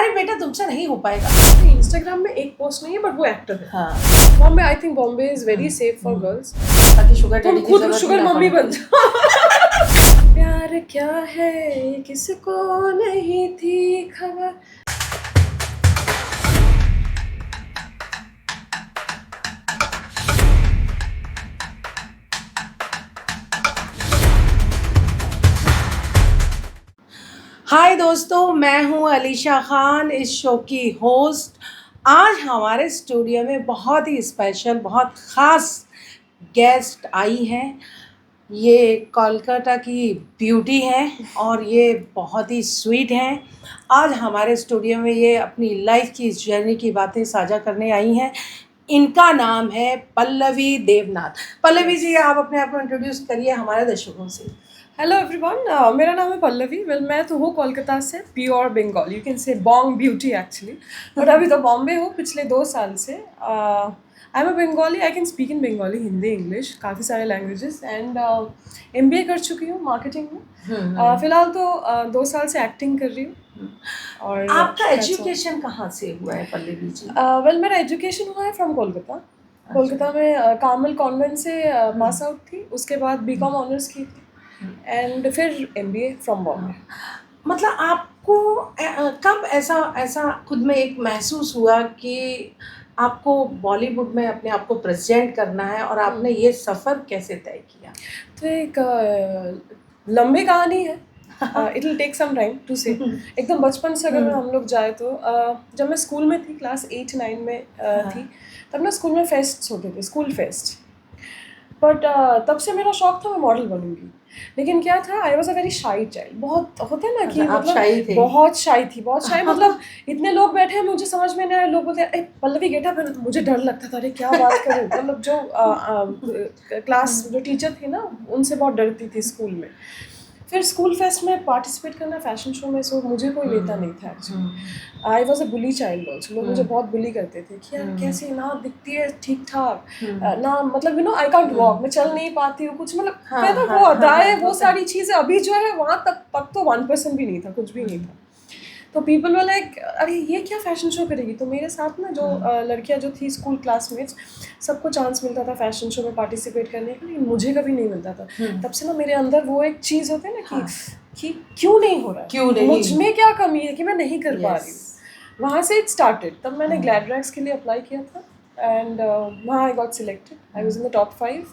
अरे बेटा तुमसे नहीं हो पाएगा। इंस्टाग्राम में एक पोस्ट नहीं है बट वो एक्टिव है। हाँ Bombay, I think Bombay is very safe for girls. ताकि शुगर तुम डैडी की खुद जरूरत शुगर ना मम्मी पड़े। बन जाओ। प्यार क्या है ये किसको नहीं थी खबर। हाय दोस्तों, मैं हूँ अलीशा खान, इस शो की होस्ट। आज हमारे स्टूडियो में बहुत ही स्पेशल, बहुत ख़ास गेस्ट आई हैं। ये कोलकाता की ब्यूटी हैं और ये बहुत ही स्वीट हैं। आज हमारे स्टूडियो में ये अपनी लाइफ की इस जर्नी की बातें साझा करने आई हैं। इनका नाम है पल्लवी देवनाथ। पल्लवी जी, आप अपने आप को इंट्रोड्यूस करिए हमारे दर्शकों से। हेलो एवरीवन, मेरा नाम है पल्लवी। वेल, मैं तो हूँ कोलकाता से, pure Bengal, you can say bong beauty actually. But अभी तो बॉम्बे हूँ पिछले 2 साल से। I am a Bengali, I can speak in Bengali, Hindi, English, काफ़ी सारे लैंग्वेजेस। एंड MBA कर चुकी हूँ मार्केटिंग में। फिलहाल तो 2 साल से एक्टिंग कर रही हूँ। और आपका एजुकेशन कहाँ से हुआ है पल्लवी जी? वेल, मेरा एजुकेशन हुआ है फ्रॉम कोलकाता। कोलकाता में कार्मल कॉन्वेंट से पास आउट थी। उसके बाद BCom ऑनर्स की थी एंड फिर MBA फ्रॉम बॉम्बे। मतलब आपको कब ऐसा ऐसा खुद में एक महसूस हुआ कि आपको बॉलीवुड में अपने आप को प्रेजेंट करना है और आपने ये सफ़र कैसे तय किया? तो एक लंबी कहानी है। It will take some time to say. एकदम बचपन से अगर हम लोग जाए तो जब मैं स्कूल में थी, क्लास 8-9 में थी, तब ना स्कूल में फेस्ट्स होते थे, स्कूल फेस्ट। बट तब से मेरा शौक था मैं मॉडल बनूंगी। लेकिन क्या था, I was a very shy child. बहुत होता है ना कि आप शाई थे? बहुत शाई थी, बहुत शाई। मतलब इतने लोग बैठे हैं, मुझे समझ में नहीं आया। लोग बोलते हैं पल्लवी गेटअप है, मुझे डर लगता था, अरे क्या बात करूँ। मतलब जो क्लास जो टीचर थी ना, उनसे बहुत डरती थी स्कूल में। फिर स्कूल फेस्ट में पार्टिसिपेट करना, फैशन शो में, सो मुझे कोई लेता नहीं था actually. I was a bully child also. लोग मुझे बहुत बुली करते थे कि यार कैसी ना दिखती है ठीक ठाक, ना मतलब आई कांट वॉक, मैं चल नहीं पाती हूँ कुछ, मतलब कहता वो अदाएं, वो सारी चीज़ें। अभी जो है वहाँ तक तो 1% भी नहीं था, कुछ भी नहीं था। तो पीपल वर लाइक अरे ये क्या फैशन शो करेगी। तो मेरे साथ ना जो लड़कियां जो थी स्कूल क्लासमेट्स, सबको चांस मिलता था फैशन शो में पार्टिसिपेट करने का, लेकिन मुझे कभी नहीं मिलता था। तब से ना मेरे अंदर वो एक चीज़ होती है ना कि क्यों नहीं हो रहा है, क्यों नहीं? मुझ में क्या कमी है कि मैं नहीं कर पा रही हूँ। वहाँ से इट स्टार्टेड। तब मैंने ग्लैडरैक्स के लिए अप्लाई किया था एंड वहाँ I got selected. I was in the top 5।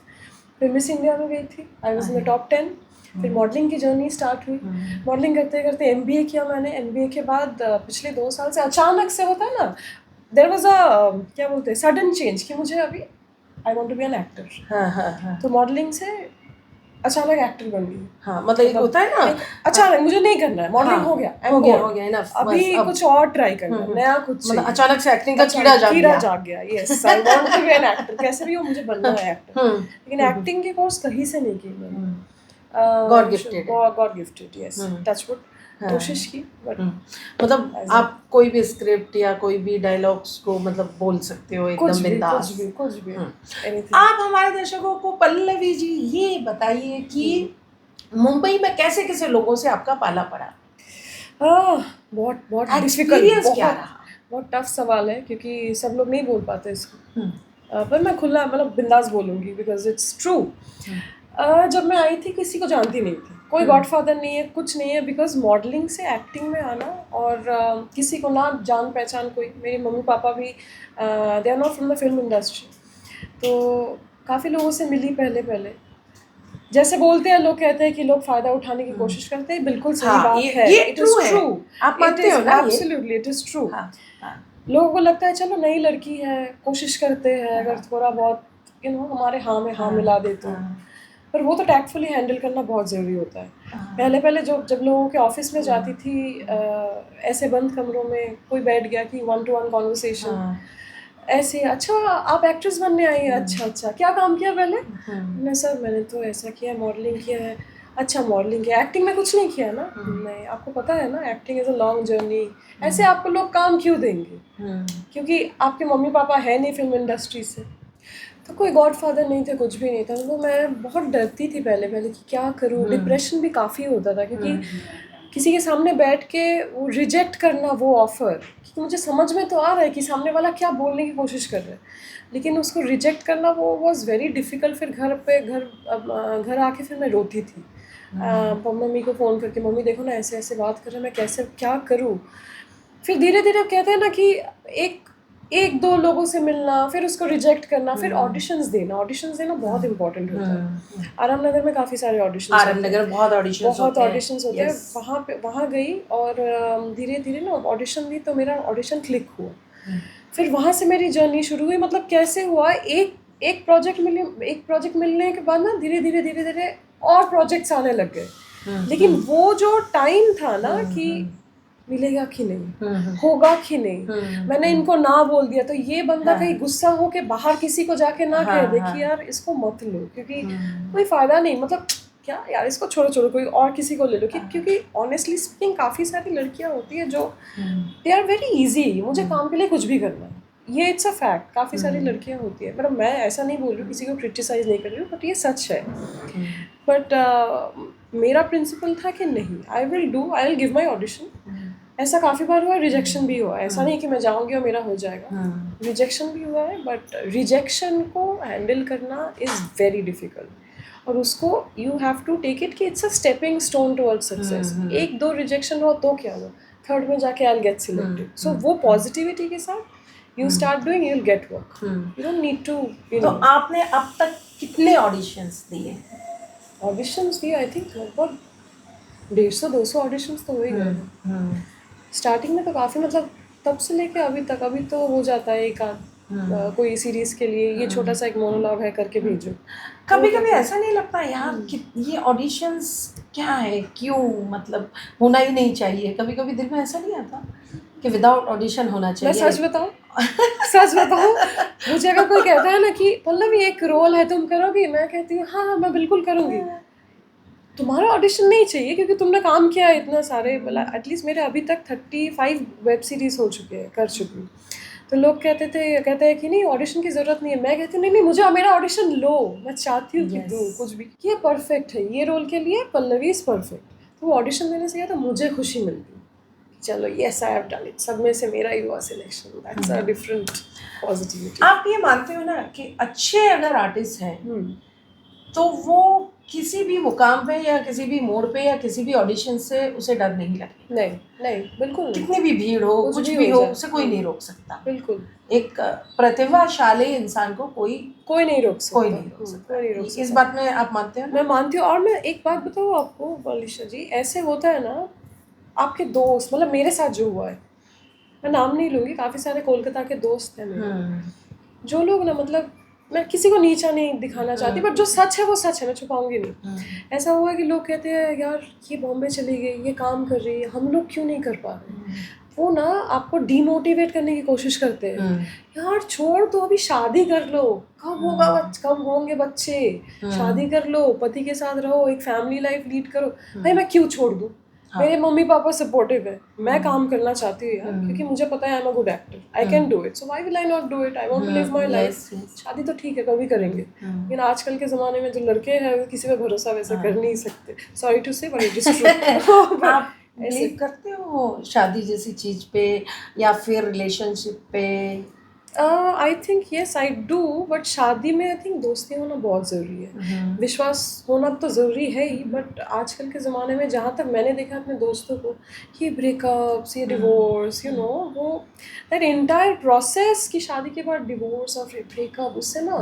फिर मिस इंडिया में गई थी, I was in the top 10। फिर मॉडलिंग की जर्नी स्टार्ट हुई। मॉडलिंग करते करते MBA किया मैंने। MBA के बाद पिछले 2 साल से अचानक से होता है ना, देयर वाज क्या बोलते हैं, सडन चेंज कि मुझे अभी I want to be an actor. हाँ हाँ हाँ तो मॉडलिंग से अचानक एक्टर बन गई। हाँ, मतलब एक होता है ना, अचानक मुझे नहीं करना है मॉडलिंग, हो गया, हो गया enough, अभी बस, कुछ और ट्राई करना है, नया कुछ मतलब चाहिए। अचानक से एक्टिंग का कीड़ा जाग गया। Yes, I want to be an actor. कैसे भी हो मुझे बनना है एक्टर। लेकिन एक्टिंग के कोर्स कहीं से नहीं की मैंने। गॉड गिफ्टेड है। God gifted, yes, touchwood. कोशिश की बट मतलब आप कोई भी स्क्रिप्ट या कोई भी डायलॉग्स को मतलब बोल सकते हो एकदम बिंदास। कुछ भी anything। आप हमारे दर्शकों को पल्लवी जी ये बताइए कि मुंबई में कैसे कैसे लोगों से आपका पाला पड़ा? बहुत बहुत डिफिकल्ट, एक्सपीरियंस क्या रहा? बहुत टफ सवाल है क्योंकि सब लोग नहीं बोल पाते इसको। पर मैं खुला मतलब बिंदास बोलूँगी बिकॉज इट्स ट्रू। जब मैं आई थी किसी को जानती नहीं थी, कोई गॉडफादर नहीं है, कुछ नहीं है। बिकॉज मॉडलिंग से एक्टिंग में आना और किसी को ना जान पहचान कोई, मेरे मम्मी पापा भी they are not from the film industry. तो काफ़ी लोगों से मिली पहले। जैसे बोलते हैं लोग, कहते हैं कि लोग फ़ायदा उठाने की कोशिश करते हैं, बिल्कुल सही बात है। इट इज़ ट्रू, आप मानते हो ना? Absolutely it is true. लोगों को लगता है चलो नई लड़की है, कोशिश करते हैं, अगर थोड़ा बहुत हमारे हाँ में हाँ मिला दे तो। पर वो तो टैक्टफुली हैंडल करना बहुत ज़रूरी होता है। पहले जब लोगों के ऑफिस में जाती थी, ऐसे बंद कमरों में कोई बैठ गया कि 1-to-1 कॉन्वर्सेशन ऐसे, अच्छा आप एक्ट्रेस बनने आई हैं, अच्छा क्या काम किया पहले? मैं सर मैंने तो ऐसा किया, मॉडलिंग किया है। अच्छा मॉडलिंग किया, एक्टिंग में कुछ नहीं किया ना? नहीं, आपको पता है ना acting is a long journey. ऐसे आपको लोग काम क्यों देंगे? क्योंकि आपके मम्मी पापा है नहीं फिल्म इंडस्ट्री से, तो कोई गॉडफादर नहीं थे, कुछ भी नहीं था। तो मैं बहुत डरती थी पहले कि क्या करूँ। डिप्रेशन भी काफ़ी होता था क्योंकि किसी के सामने बैठ के वो रिजेक्ट करना वो ऑफ़र, क्योंकि मुझे समझ में तो आ रहा है कि सामने वाला क्या बोलने की कोशिश कर रहा है, लेकिन उसको रिजेक्ट करना वो वाज वेरी डिफ़िकल्ट। फिर घर आके फिर मैं रोती थी, मम्मी को फ़ोन करके, मम्मी देखो ना ऐसे ऐसे बात कर रहा है, मैं कैसे क्या करूँ। फिर धीरे धीरे कहते हैं ना कि एक एक दो लोगों से मिलना, फिर उसको रिजेक्ट करना, फिर ऑडिशंस देना बहुत इंपॉर्टेंट होता है। आराम नगर में काफ़ी सारे ऑडिशंस आरएम नगर बहुत ऑडिशंस होते हैं। वहाँ गई और धीरे धीरे ना ऑडिशन दी, तो मेरा ऑडिशन क्लिक हुआ। फिर वहाँ से मेरी जर्नी शुरू हुई। मतलब कैसे हुआ, एक प्रोजेक्ट मिलने के बाद ना धीरे धीरे और प्रोजेक्ट्स आने लग गए। लेकिन वो जो टाइम था ना कि मिलेगा कि नहीं, होगा कि नहीं, मैंने इनको ना बोल दिया, तो ये बंदा कहीं गुस्सा हो के बाहर किसी को जाके ना कह दे कि यार इसको मत लो, क्योंकि कोई फायदा नहीं, मतलब क्या यार इसको छोड़ो कोई और किसी को ले लो। क्योंकि ऑनेस्टली स्पीकिंग काफ़ी सारी लड़कियां होती है जो दे आर वेरी इजी, मुझे काम के लिए कुछ भी करना है, ये इट्स अ फैक्ट। काफ़ी सारी लड़कियां होती है, मतलब मैं ऐसा नहीं बोल रही हूँ, किसी को क्रिटिसाइज नहीं कर रही हूँ, बट ये सच है। बट मेरा प्रिंसिपल था कि नहीं, I will give my audition. ऐसा काफ़ी बार हुआ, रिजेक्शन भी हुआ, ऐसा नहीं कि मैं जाऊंगी और मेरा हो जाएगा, रिजेक्शन भी हुआ है। बट रिजेक्शन को हैंडल करना इज़ वेरी डिफ़िकल्ट, और उसको you have to take it कि it's a stepping stone towards success. एक दो रिजेक्शन हुआ तो क्या हुआ, थर्ड में जाके I will get selected. So वो पॉजिटिविटी के साथ you start doing, you will get work, you don't need to तो आपने अब तक कितने ऑडिशंस दिए? ऑडिशंस दिए आई थिंक लगभग 150-200 ऑडिशंस तो हो ही गए। स्टार्टिंग में तो काफ़ी, मतलब तब से लेके अभी तक, अभी तो हो जाता है एक आध कोई सीरीज के लिए ये छोटा सा एक मोनोलॉग है करके भेजो। कभी कभी ऐसा नहीं लगता यार कि ये ऑडिशंस क्या है, क्यों, मतलब होना ही नहीं चाहिए? कभी कभी दिल में ऐसा नहीं आता कि विदाउट ऑडिशन होना मैं चाहिए? सच बताऊं मुझे अगर कोई कहता है ना कि पल्लवी एक रोल है तुम करोगी, मैं कहती हूँ हाँ मैं बिल्कुल करूँगी। तुम्हारा ऑडिशन नहीं चाहिए क्योंकि तुमने काम किया है इतना सारे, मतलब एटलीस्ट मेरे अभी तक 35 वेब सीरीज हो चुके हैं, कर चुकी हूँ। तो लोग कहते हैं कि नहीं ऑडिशन की ज़रूरत नहीं है, मैं कहती हूँ नहीं मुझे मेरा ऑडिशन लो, मैं चाहती हूँ कि दूँ कुछ भी, ये परफेक्ट है, ये रोल के लिए पल्लवी इज़ परफेक्ट। तो वो ऑडिशन देने से क्या था, मुझे खुशी मिलती, चलो yes I have done it, सब में से मेरा ही हुआ selection, that's a different positivity. आप ये मानते हो ना कि अच्छे अगर आर्टिस्ट हैं तो वो किसी भी मुकाम पे या किसी भी मोड़ पे या किसी भी ऑडिशन से उसे डर नहीं लगेगा? नहीं बिल्कुल नहीं, कितनी भी भीड़ हो, कुछ भी हो, उसे कोई नहीं रोक सकता। बिल्कुल एक प्रतिभाशाली इंसान को कोई नहीं रोक सकता। इस बात में आप मानते हो ना? मैं मानती हूँ। और मैं एक बात बताऊँ आपको अलीशा जी, ऐसे होता है ना, आपके दोस्त, मतलब मेरे साथ जो हुआ है, मैं नाम नहीं लूँगी, काफ़ी सारे कोलकाता के दोस्त हैं मेरे, जो लोग ना, मतलब मैं किसी को नीचा नहीं दिखाना चाहती, बट जो सच है वो सच है, मैं छुपाऊंगी नहीं। ऐसा हुआ है कि लोग कहते हैं यार ये बॉम्बे चली गई, ये काम कर रही है, हम लोग क्यों नहीं कर पा रहे। वो ना आपको डीमोटिवेट करने की कोशिश करते हैं, यार छोड़ तो अभी शादी कर लो, कब होंगे बच्चे, शादी कर लो, पति के साथ रहो, एक फैमिली लाइफ लीड करो। भाई मैं क्यों छोड़ दूँ, मेरे मम्मी पापा सपोर्टिव है, मैं काम करना चाहती हूँ यार, क्योंकि मुझे पता है I am a good actor, I can do it, so why will I not do it, I want to live my life. शादी तो ठीक है कभी करेंगे, लेकिन आजकल के ज़माने में जो लड़के हैं वो किसी पे भरोसा वैसे कर नहीं सकते, सॉरी टू से, बट इट इज ट्रू। आप बिलीव करते हो शादी जैसी चीज़ पे या फिर रिलेशनशिप पे? I think yes I do, but शादी में आई थिंक दोस्ती होना बहुत ज़रूरी है, विश्वास होना तो ज़रूरी है ही, बट आजकल के ज़माने में जहाँ तक मैंने देखा अपने दोस्तों को, ये ब्रेकअप्स, ये डिवोर्स, यू नो, वो दैट एंटायर प्रोसेस की शादी के बाद डिवोर्स और फिर ब्रेकअप, उससे ना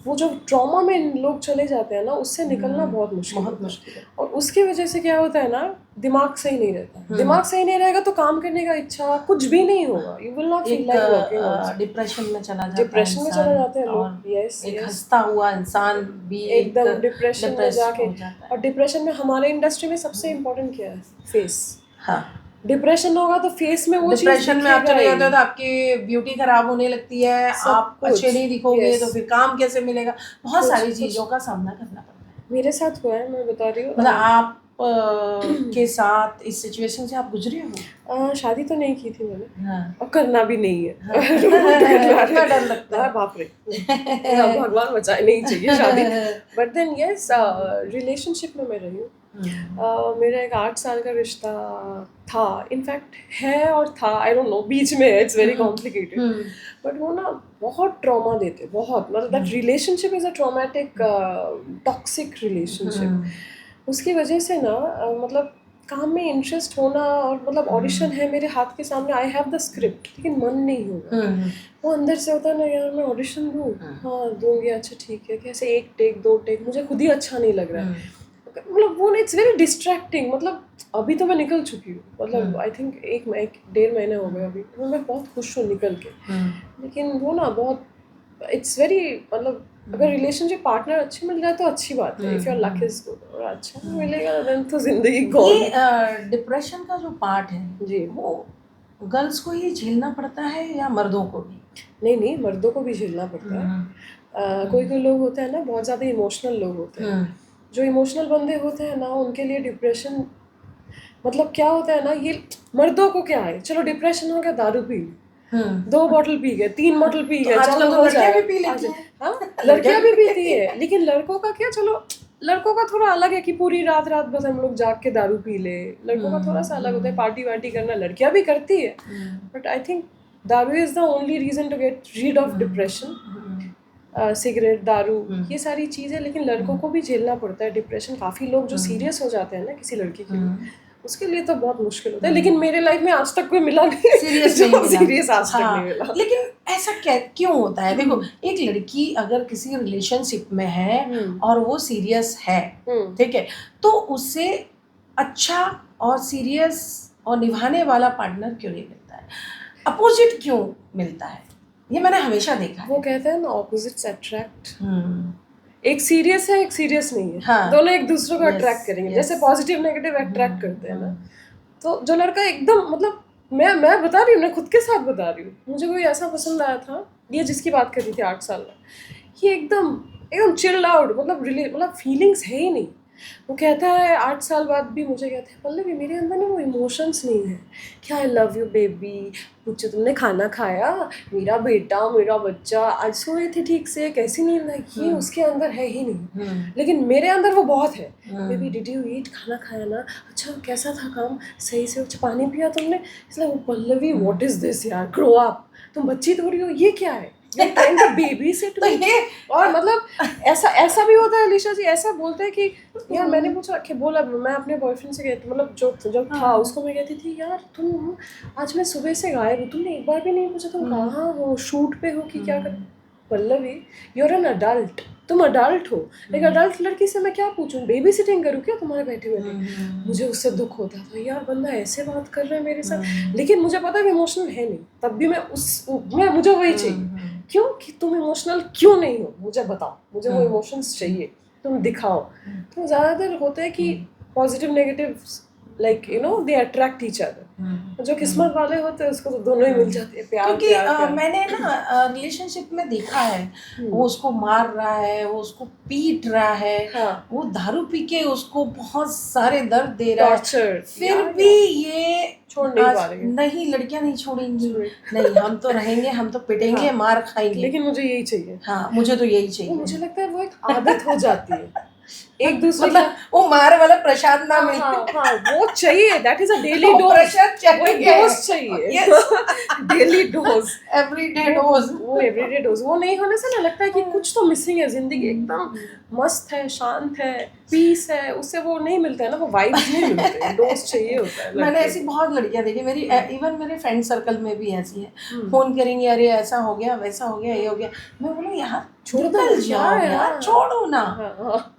वो जो ट्रॉमा में लोग चले जाते हैं ना, उससे निकलना बहुत मुश्किल है। और उसकी वजह से क्या होता है ना, दिमाग सही नहीं रहता, दिमाग सही नहीं रहेगा तो काम करने का इच्छा कुछ भी नहीं होगा, you will not feel like working, depression में चला जाता है लोग। यस, एक हंसता हुआ इंसान भी एकदम डिप्रेशन में जाके, और डिप्रेशन में हमारे इंडस्ट्री में सबसे इम्पोर्टेंट क्या है, फेस। हाँ, डिप्रेशन होगा तो फेस में वो डिप्रेशन में आप चले जाते हो तो आपकी ब्यूटी खराब होने लगती है, आप अच्छे नहीं दिखोगे, तो फिर काम कैसे मिलेगा, बहुत सारी चीजों का सामना करना पड़ता है। मेरे साथ हुआ है, मैं बता रही हूँ, मतलब आप के साथ इस सिचुएशन से आप गुजरे हो? शादी तो नहीं की थी मैंने, हाँ। और करना भी नहीं है। डर लगता है, बाप रे, भगवान बचाए, नहीं चाहिए शादी। बट देन यस, रिलेशनशिप में मैं रही हूँ, मेरा एक 8 साल का रिश्ता था, इनफैक्ट है और था, आई डोंट नो, बीच में है, इट्स वेरी कॉम्प्लिकेटेड, बट वो ना बहुत ट्रॉमा देते, बहुत, मतलब that relationship is a traumatic toxic relationship. उसकी वजह से ना मतलब काम में इंटरेस्ट होना, और मतलब ऑडिशन है मेरे हाथ के सामने, आई हैव द स्क्रिप्ट, लेकिन मन नहीं होगा। वो अंदर से होता है ना, यार मैं ऑडिशन दूँ, हाँ दूंगी, अच्छा ठीक है, कैसे 1 टेक 2 टेक, मुझे खुद ही अच्छा नहीं लग रहा है, मतलब वो ना इट्स वेरी डिस्ट्रैक्टिंग। मतलब अभी तो मैं निकल चुकी हूँ, मतलब आई थिंक 1 डेढ़ महीने हो गए अभी, तो मैं बहुत खुश हूँ निकल के, लेकिन वो ना बहुत, इट्स वेरी, मतलब अगर रिलेशनशिप पार्टनर अच्छी मिल जाए तो अच्छी बात है, if your luck is good, और अच्छा नहीं मिलेगा देन तो जिंदगी गॉन। ये डिप्रेशन का जो पार्ट है जी, वो गर्ल्स को ही झेलना पड़ता है या मर्दों को भी? नहीं नहीं, मर्दों को भी झेलना पड़ता है। कोई कोई लोग होते हैं ना, बहुत ज़्यादा इमोशनल लोग होते हैं, जो इमोशनल बंदे होते हैं ना, उनके लिए डिप्रेशन, मतलब क्या होता है ना, ये मर्दों को क्या है, चलो डिप्रेशन हो गया, दारू पी ली, 2 बॉटल पी गए, 3 बॉटल पी तो गए, आजकल चलो तो हो लड़कियां भी जाएगा, पी लेती हैं। हाँ लड़कियां भी पीती है, लेकिन लड़कों का क्या, चलो लड़कों का थोड़ा अलग है कि पूरी रात रात बस हम लोग जाग के दारू पी ले, लड़कों का थोड़ा सा अलग होता है, पार्टी वार्टी करना, लड़कियां भी करती है, but I think daru is the only reason to get rid of depression. Cigarette, दारू, ये सारी चीज़ें, लेकिन लड़कों को भी झेलना पड़ता है डिप्रेशन। काफ़ी लोग जो सीरियस हो जाते हैं ना किसी लड़की के लिए, उसके लिए तो बहुत मुश्किल होता है, लेकिन मेरे लाइफ में आज तक कोई मिला नहीं सीरियस नहीं मिला, सीरियस आज तक हाँ, नहीं मिला। लेकिन ऐसा क्यों होता है? देखो, एक लड़की अगर किसी रिलेशनशिप में है और वो सीरियस है, ठीक है, तो उससे अच्छा और सीरियस और निभाने वाला पार्टनर क्यों नहीं मिलता है? अपोजिट क्यों मिलता है? ये मैंने हमेशा देखा है। वो कहते हैं ना, ऑपोजिट्स अट्रैक्ट। एक सीरियस है, एक सीरियस नहीं है, हाँ, दोनों एक दूसरे को अट्रैक्ट करेंगे, जैसे पॉजिटिव नेगेटिव अट्रैक्ट करते हैं ना। तो जो लड़का एकदम, मतलब मैं बता रही हूँ, मैं खुद के साथ बता रही हूँ, मुझे कोई ऐसा पसंद आया था, ये जिसकी बात कर रही थी 8 साल में, ये एकदम एकदम चिल्ड आउट, मतलब फीलिंग्स है ही नहीं। वो कहता है 8 साल बाद भी मुझे कहता है, पल्लवी मेरे अंदर ना वो इमोशंस नहीं है, क्या आई लव यू बेबी, मुझे तुमने खाना खाया, मेरा बेटा, मेरा बच्चा, आज सोए थे ठीक से, कैसी नींद आई, ये उसके अंदर है ही नहीं, लेकिन मेरे अंदर वो बहुत है। बेबी डिड यू ईट, खाना खाया ना, अच्छा कैसा था काम, सही से, अच्छा पानी पिया तुमने, इसलिए वो पल्लवी व्हाट इज दिस यार, ग्रो अप, तुम बच्ची थोड़ी हो, ये क्या है, you're trying to babysit तो me। ये और मतलब ऐसा भी होता है, अलीशा जी ऐसा बोलते हैं कि यार, मैंने पूछा कि बोला, मैं अपने बॉयफ्रेंड से कहती, मतलब जो था उसको मैं कहती थी, यार तुम आज मैं सुबह से गायब हूँ, तुमने एक बार भी नहीं पूछा तुम कहाँ हो, शूट पे हो कि क्या कर। पल्लवी, यूर एन अडल्ट, तुम अडल्ट हो, एक अडल्ट लड़की से मैं क्या पूछूं, बेबी सिटिंग करूँ क्या तुम्हारे बैठे बैठे। मुझे उससे दुख होता था, यार बंदा ऐसे बात कर रहा है मेरे साथ, लेकिन मुझे पता है इमोशनल है नहीं, तब भी मुझे वही चाहिए। क्यों, कि तुम इमोशनल क्यों नहीं हो, मुझे बताओ, मुझे वो इमोशंस चाहिए, तुम दिखाओ। तो ज़्यादातर होता है कि positive negative, like you know, they attract each other. जो किस्मत वाले होते हैं उसको तो दोनों ही मिल जाते हैं, प्यार क्योंकि प्यार प्यार। मैंने ना रिलेशनशिप में देखा है, वो उसको मार रहा है, वो उसको पीट रहा है, हाँ, वो दारू पी के उसको बहुत सारे दर्द दे रहा है, टॉर्चर, फिर भी ये छोड़ नहीं पा रही है। नहीं, लड़कियां नहीं छोड़ेंगी, नहीं हम तो रहेंगे, हम तो पिटेंगे, हाँ, मार खाएंगे, लेकिन मुझे यही चाहिए। हाँ मुझे तो यही चाहिए। मुझे लगता है वो एक आदत हो जाती है, एक दूसरे मतलब वो मार वाला प्रसाद ना मिले, हाँ वो चाहिए, दैट इज अ डेली वो डोज, प्रसाद वो एक चाहिए, डोज चाहिए, yes, daily dose, everyday dose, वो एवरीडे डोज, वो नहीं होने से ना लगता है कि कुछ तो मिसिंग है, जिंदगी एकदम मस्त है, शांत है, पीस है, उससे वो नहीं मिलता है ना, वो वाइब्स नहीं मिलते हैं, डोज चाहिए होता है। मैंने ऐसी बहुत लड़कियां देखी, मेरी इवन मेरे फ्रेंड सर्कल में भी ऐसी है, फोन करेंगी, अरे ऐसा हो गया, वैसा हो गया, ये हो गया, मैं बोलूँ यार छोड़ दो निकल जाओ यार, छोड़ो ना,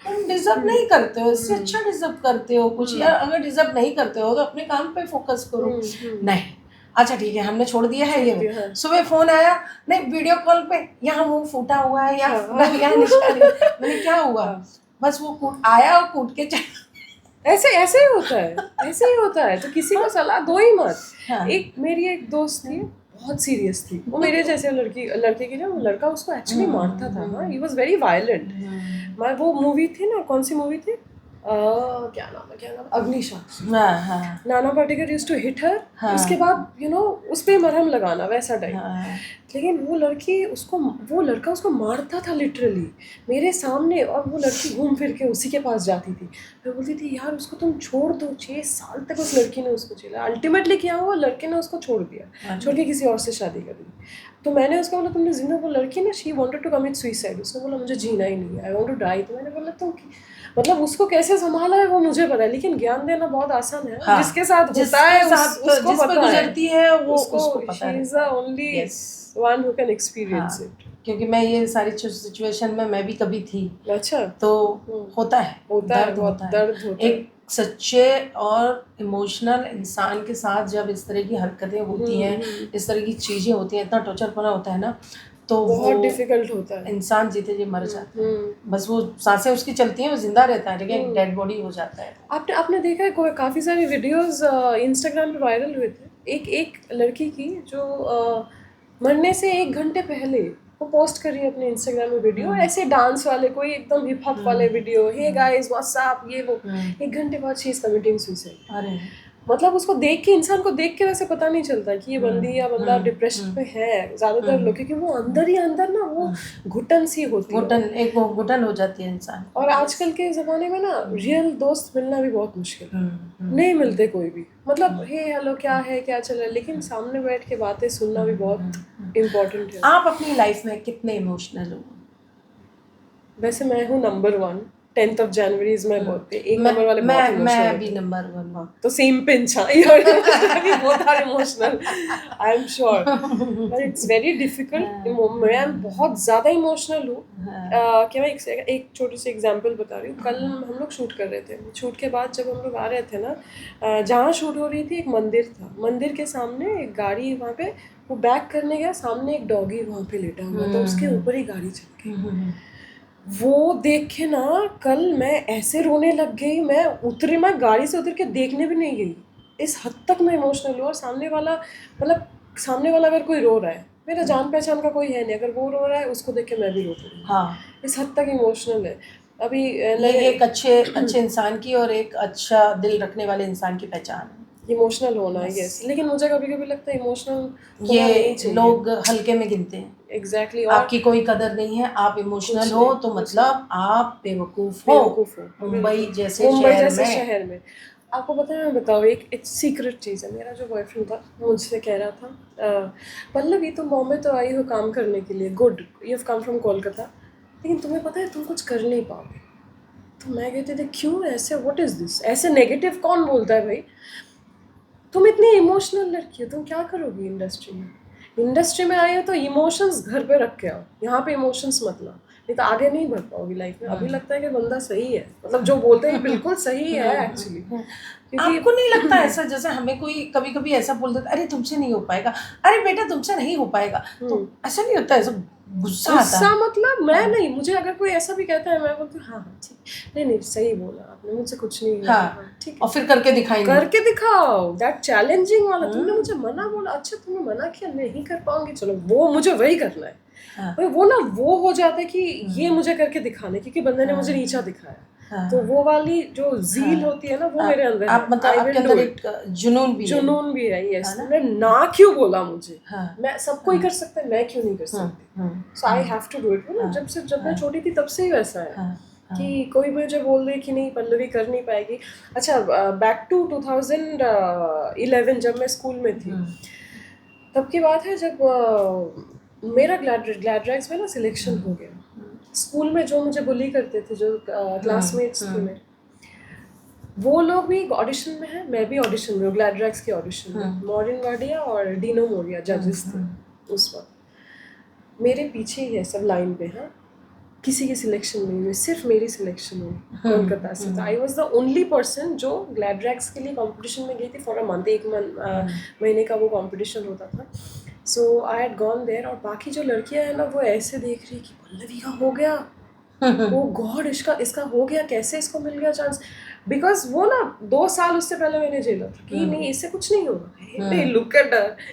तुम डिजर्व नहीं करते हो, इससे अच्छा डिजर्व करते हो कुछ, या अगर डिजर्व नहीं करते हो तो अपने काम पे फोकस करो। नहीं, अच्छा ठीक है, हमने छोड़ दिया है ये, सुबह फोन आया, नहीं वीडियो कॉल पे यहाँ मुंह फूटा हुआ है, यहाँ निशान है, मैंने क्या हुआ, बस वो आया और कूट के ऐसे ही होता है, ऐसे ही होता है, तो किसी को सलाह दो ही मत। एक मेरी एक दोस्त थी, बहुत सीरियस थी, वो मेरे जैसे लड़के की ना, वो लड़का उसको एक्चुअली मारता था, हाँ, ही वाज वेरी वायलेंट। वो मूवी थी ना, कौन सी मूवी थी, क्या नाम, अग्निशा, Nana Patekar used to hit हर, उसके बाद यू नो उस पे मरहम लगाना, वैसा टाइप। लेकिन वो लड़का उसको मारता था लिटरली मेरे सामने, और वो लड़की घूम फिर के उसी के पास जाती थी। मैं बोलती थी यार उसको तुम छोड़ दो, 6 साल तक उस लड़की ने उसको झेला। अल्टीमेटली क्या हुआ, लड़के ने उसको छोड़ दिया, छोड़ के किसी और से शादी कर ली। तो मैंने उसको बोला तुमने जिंदा, वो लड़की ना she wanted to commit suicide, उसने बोला मुझे जीना ही नहीं है, आई वांट टू डाई। तो मैंने बोला तुम मतलब उसको कैसे संभाला है वो मुझे पता है, लेकिन ज्ञान देना बहुत आसान है। हाँ, जिसके साथ होता जिसके है साथ उसको जिस पे पता है, गुजरती है वो उसको पता शी है। Is the only Yes. One who can experience हाँ, इट। क्योंकि मैं ये सारी सिचुएशन में मैं भी कभी थी, अच्छा, तो होता है, होता है, दर्द बहुत होता है। दर्द होता है। एक सच्चे और इमोशनल इंसान के साथ जब इस तरह की हरकतें होती हैं, इस तरह की चीज़ें होती हैं, इतना टॉर्चरपना होता है ना, तो बहुत वो डिफिकल्ट होता है। इंसान जीते जी मर जाता है। बस वो सांसें उसकी चलती हैं, वो जिंदा रहता है, लेकिन एक डेड बॉडी हो जाता है। आपने देखा है काफ़ी सारे वीडियोस इंस्टाग्राम पे वायरल हुए थे, एक लड़की की जो मरने से 1 घंटे पहले वो पोस्ट कर रही है अपने इंस्टाग्राम में वीडियो, ऐसे डांस वाले, कोई एकदम हिप हॉप वाले video, hey guys what's up, ये वो। 1 घंटे बाद शी इज कमिटिंग सुसाइड। अरे मतलब उसको देख के, इंसान को देख के वैसे पता नहीं चलता कि ये बंदी या बंदा डिप्रेशन में है, ज्यादातर लोग, क्योंकि वो अंदर ही अंदर ना वो घुटन सी होती है, घुटन हो जाती है इंसान। और आजकल के ज़माने में ना रियल दोस्त मिलना भी बहुत मुश्किल है, नहीं मिलते कोई भी। मतलब हे हेलो क्या है, क्या चल रहा है, लेकिन सामने बैठ के बातें सुनना भी बहुत इम्पोर्टेंट है। आप अपनी लाइफ में कितने इमोशनल हो? वैसे मैं हूँ number 1। 10th of January is my birthday. एक नंबर वाले बहुत मैं इमोशनल भी नंबर 1 हूँ। तो सेम पिंच, हाँ, भी बहुत are emotional, I am sure, but it's very difficult. मैं बहुत ज़्यादा इमोशनल हूँ। क्या मैं एक छोटी सी एग्जांपल बता रही हूँ। कल हम लोग शूट कर रहे थे, शूट के बाद जब हम लोग आ रहे थे ना, जहाँ शूट हो रही थी एक मंदिर था, मंदिर के सामने एक गाड़ी, वहाँ पे वो बैक करने गया, सामने एक डॉगी वहाँ पे लेटा हुआ, तो उसके ऊपर ही गाड़ी चल गई। वो देख के ना कल मैं ऐसे रोने लग गई, मैं गाड़ी से उतर के देखने भी नहीं गई, इस हद तक मैं इमोशनल हूँ। और सामने वाला अगर कोई रो रहा है, मेरा जान पहचान का कोई है नहीं, अगर वो रो रहा है उसको देख के मैं भी रो पड़ी। हाँ, इस हद तक इमोशनल है। अभी ये एक अच्छे इंसान की और एक अच्छा दिल रखने वाले इंसान की पहचान है, इमोशनल होना। यस, लेकिन मुझे कभी कभी लगता है इमोशनल ये लोग हल्के में गिनते हैं। एग्जैक्टली। आपकी कोई कदर नहीं है, आप इमोशनल हो तो मतलब आप बेवकूफ हो। मुंबई जैसे शहर में आपको पता है, मैं बताऊँ एक सीक्रेट चीज़ है। मेरा जो बॉयफ्रेंड था मुझसे कह रहा था, पल्लवी तुम बॉम्बे तो आई हो काम करने के लिए, good, you have come from Kolkata, लेकिन तुम्हें पता है तुम कुछ कर नहीं पाओगे। तो मैं कहती थी क्यों ऐसे, व्हाट इज़ दिस, ऐसे नेगेटिव कौन बोलता है भाई, तुम इतनी इमोशनल लड़की हो, तुम क्या करोगी इंडस्ट्री में आई हो तो इमोशंस घर पे रख के आओ, यहाँ पे इमोशंस मत लाओ, नहीं तो आगे नहीं बढ़ पाओगी लाइफ में। अभी लगता है कि बंदा सही है, मतलब जो बोलते हैं बिल्कुल सही है एक्चुअली। क्योंकि आपको नहीं लगता ऐसा, जैसे हमें कोई कभी कभी ऐसा बोल देता, अरे तुमसे नहीं हो पाएगा, अरे बेटा तुमसे नहीं हो पाएगा, तो ऐसा नहीं होता, ऐसा गुस्सा आता है? मतलब मैं नहीं, मुझे अगर कोई ऐसा भी कहता है मैं बोलती हूँ हाँ ठीक, नहीं सही बोला आपने, मुझसे कुछ नहीं हुआ, ठीक है, और फिर करके दिखाओ दैट चैलेंजिंग वाला। तुमने मुझे मना बोला, अच्छा तुमने मना किया, नहीं कर पाऊंगी, चलो वो मुझे वही करना है। वो हो जाता है कि ये मुझे करके दिखाने, क्योंकि बंदे ने मुझे नीचा दिखाया, तो वो वाली जो ज़ील होती है ना, वो मेरे अंदर है। मतलब आपके अंदर एक जुनून भी है। यस, तुमने ना क्यों बोला मुझे, मैं सब कोई कर सकता है, मैं क्यों नहीं कर सकती, so I have to do it. जब मैं छोटी थी तब से ही वैसा है कि कोई मुझे बोल दे कि नहीं पल्लवी कर नहीं पाएगी। अच्छा, बैक टू 2011 जब मैं स्कूल में थी, तब की बात है जब मेरा ग्लैड्रैक्स में ना सिलेक्शन हो गया। स्कूल में जो मुझे बुली करते थे, जो क्लासमेट्स थे मेरे, वो लोग भी ऑडिशन में हैं, मैं भी ऑडिशन में हूँ, ग्लैड्रैक्स के ऑडिशन में। मॉरिन वाडिया और डीनो मोरिया जजेस थे उस वक्त। मेरे पीछे ही है सब लाइन पे, हाँ, किसी की सिलेक्शन नहीं हुई, सिर्फ मेरी सिलेक्शन हुई कोलकाता से। तो I was the only person जो ग्लैड्रैक्स के लिए कॉम्पिटिशन में गई थी फॉर अ मंथ, एक महीने का वो कॉम्पिटिशन होता था। सो आई हैड गॉन देयर, और बाकी जो लड़कियां हैं ना वो ऐसे देख रही कि पल्लवी का हो गया, ओ गॉड इसका हो गया, कैसे इसको मिल गया चांस, बिकॉज वो ना 2 साल उससे पहले मैंने झेला था कि नहीं इससे कुछ नहीं होगा,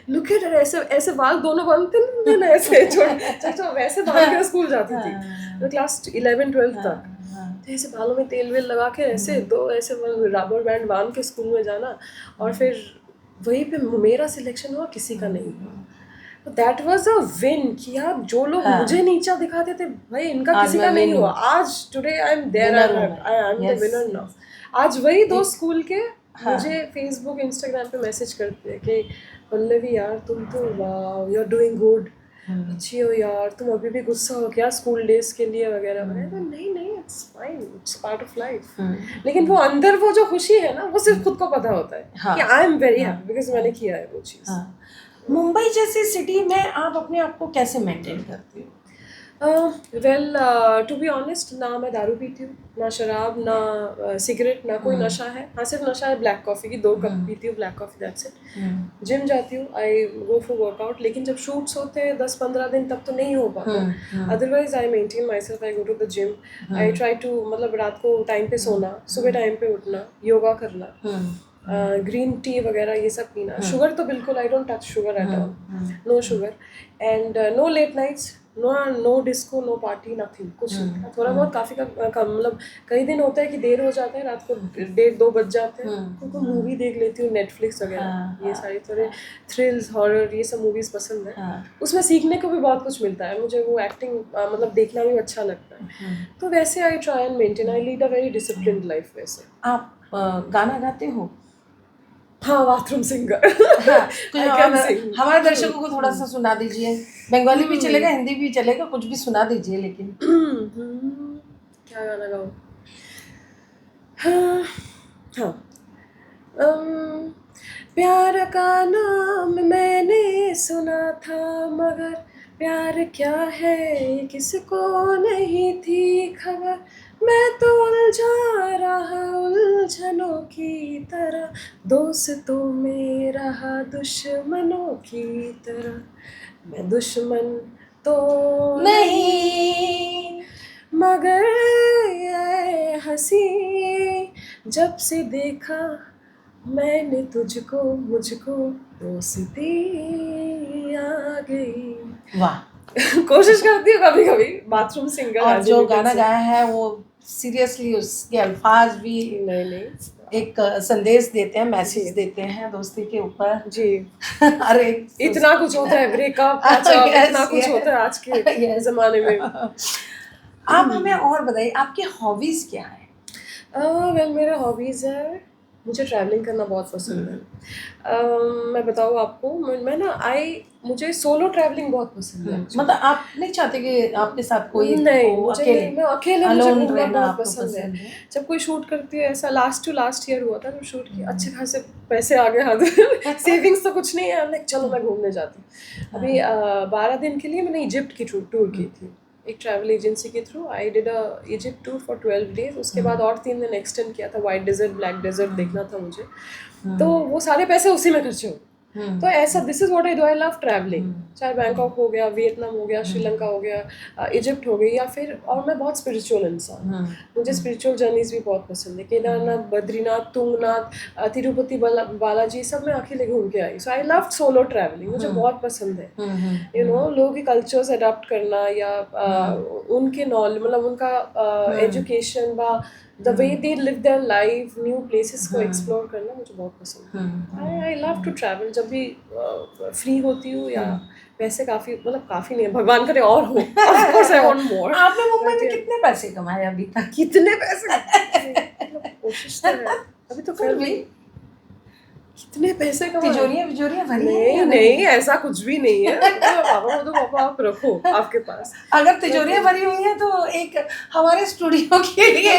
लुक एट हर, ऐसे बाल दोनों बांधते ना ऐसे छोटे वैसे बांध के स्कूल जाती थी, तो क्लास 11-12 तक, तो ऐसे बालों में तेल वेल लगा के ऐसे दो ऐसे रबर बैंड बांध के स्कूल में जाना, और फिर वहीं पे मेरा सिलेक्शन हुआ, किसी का नहीं हुआ। दैट वाज अ विन कि यार जो लोग हाँ। मुझे नीचा दिखाते थे भाई इनका आज किसी मैं का नहीं win हुआ, हूँ। आज today I am there, Winner हूँ मैं। I am the Yes, winner yes. Now. आज वही दो एक- स्कूल के हाँ। मुझे फेसबुक इंस्टाग्राम पे मैसेज करते हैं कि पल्लवी यार तुम तो वाह यू आर डूइंग गुड, अच्छी हो यार, तुम अभी भी गुस्सा हो क्या स्कूल डेज के लिए वगैरह वगैरह। तो नहीं नहीं it's fine, it's part of life. लेकिन वो अंदर वो जो खुशी है ना वो सिर्फ खुद को पता होता है हाँ। कि I am very happy because मैंने किया है वो चीज़। हाँ। मुंबई जैसी सिटी में आप अपने आप को कैसे मेंटेन करती हो? वेल टू बी ऑनेस्ट, ना मैं दारू पीती हूँ, ना शराब, ना सिगरेट, ना कोई नशा है। हाँ सिर्फ नशा है ब्लैक कॉफ़ी की, 2 कप पीती हूँ black coffee, that's it. Gym जाती हूँ, आई गो फॉर वर्कआउट, लेकिन जब शूट्स होते हैं 10-15 दिन तब तो नहीं हो पाता। Otherwise I maintain myself, I go to the gym, I try to मतलब रात को टाइम पे सोना, सुबह टाइम पे उठना, योगा करना, ग्रीन टी वगैरह ये सब पीना। शुगर तो बिल्कुल I don't touch sugar at all, no sugar, and no late nights, no disco, no party, nothing, कुछ नहीं। थोड़ा बहुत काफ़ी मतलब कई दिन होता है कि देर हो जाता है, रात को 1:30-2 बज जाते हैं, तो मूवी देख लेती हूँ नेटफ्लिक्स वगैरह, ये सारी थोड़े थ्रिल्स हॉरर ये सब मूवीज़ पसंद है। उसमें सीखने को भी बहुत कुछ मिलता है, मुझे वो एक्टिंग मतलब देखना भी अच्छा लगता है। तो वैसे I try and maintain, I lead a very disciplined life. वैसे आप गाना गाते हो? हाँ, बाथरूम सिंगर। हाँ, कुछ I can sing. हमारे दर्शकों को थोड़ा सा सुना दीजिए। बंगाली भी चलेगा, हिंदी भी चलेगा, कुछ भी सुना दीजिए। लेकिन क्या गाना गाऊँ? हाँ हाँ प्यार का नाम मैंने सुना था, मगर प्यार क्या है ये किसको नहीं थी खबर। मैं तो उलझा रहा उलझनों की तरह, दोस्तों में रहा दुश्मनों की तरह। मैं दुश्मन तो नहीं मगर ये हंसी, जब से देखा मैंने तुझको मुझको दोस्ती आ गई। वाह। कोशिश करती हूँ कभी कभी बाथरूम सिंगर। और जो गाना गाया है वो सीरियसली उसके अल्फाज भी नहीं एक संदेश देते हैं, मैसेज देते हैं दोस्ती के ऊपर जी। हर एक इतना कुछ होता है, ब्रेकअप इतना कुछ होता है आज के जमाने में। आप हमें और बताइए आपकी हॉबीज क्या है? वेल मेरा हॉबीज़ है, मुझे ट्रैवलिंग करना बहुत पसंद है। मैं बताऊँ आपको, मैं ना मुझे सोलो ट्रैवलिंग बहुत पसंद है। मतलब आप नहीं चाहते कि आपके साथ कोई नहीं, हो? मुझे अकेले नहीं, मैं अकेले मुझे alone घूमना रहना बहुत आपको पसंद है। पसंद है? जब कोई शूट करती है, ऐसा लास्ट टू लास्ट ईयर हुआ था जब शूट किया, अच्छे खासे पैसे आ गए हाथ में, सेविंग्स तो कुछ नहीं है, लाइक चलो मैं घूमने जाती हूँ। अभी 12 दिन के लिए मैंने इजिप्ट की टूर की थी, एक ट्रैवल एजेंसी के through. I did a Egypt tour for 12 days. उसके बाद और 3 दिन एक्सटेंड किया था, वाइट डेजर्ट ब्लैक डेजर्ट देखना था मुझे, तो वो सारे पैसे उसी में खर्चे हो। तो ऐसा this is what I do, I love travelling. चाहे बैंकॉक हो गया, वियतनाम हो गया, श्रीलंका हो गया, इजिप्ट हो गई, या फिर और मैं बहुत स्पिरिचुअल इंसान, मुझे स्पिरिचुअल जर्नीज भी बहुत पसंद है। केदारनाथ, बद्रीनाथ, तुंगनाथ, तिरुपति बालाजी सब मैं अकेले घूम के आई। सो आई लव सोलो ट्रैवलिंग, मुझे बहुत पसंद है। यू नो, लोगों के कल्चर्स अडॉप्ट करना या उनके नॉलेज मतलब उनका एजुकेशन व the way they live their life, new places को एक्सप्लोर करना मुझे बहुत पसंद है। I love to travel. जब भी फ्री होती हूँ या पैसे काफ़ी मतलब काफ़ी नहीं है, भगवान करे और हो, of course I want more. आपने मुंबई में कितने पैसे कमाए अभी तक? कितने पैसे मतलब कोशिश तो है, अभी तो कर भी कितने पैसे कमाए। तिजोरियां भरी नहीं हैं? नहीं ऐसा कुछ भी नहीं है। पापा को तो पापा आप रखो आपके पास। अगर तिजोरियां भरी हुई है तो एक हमारे स्टूडियो के लिए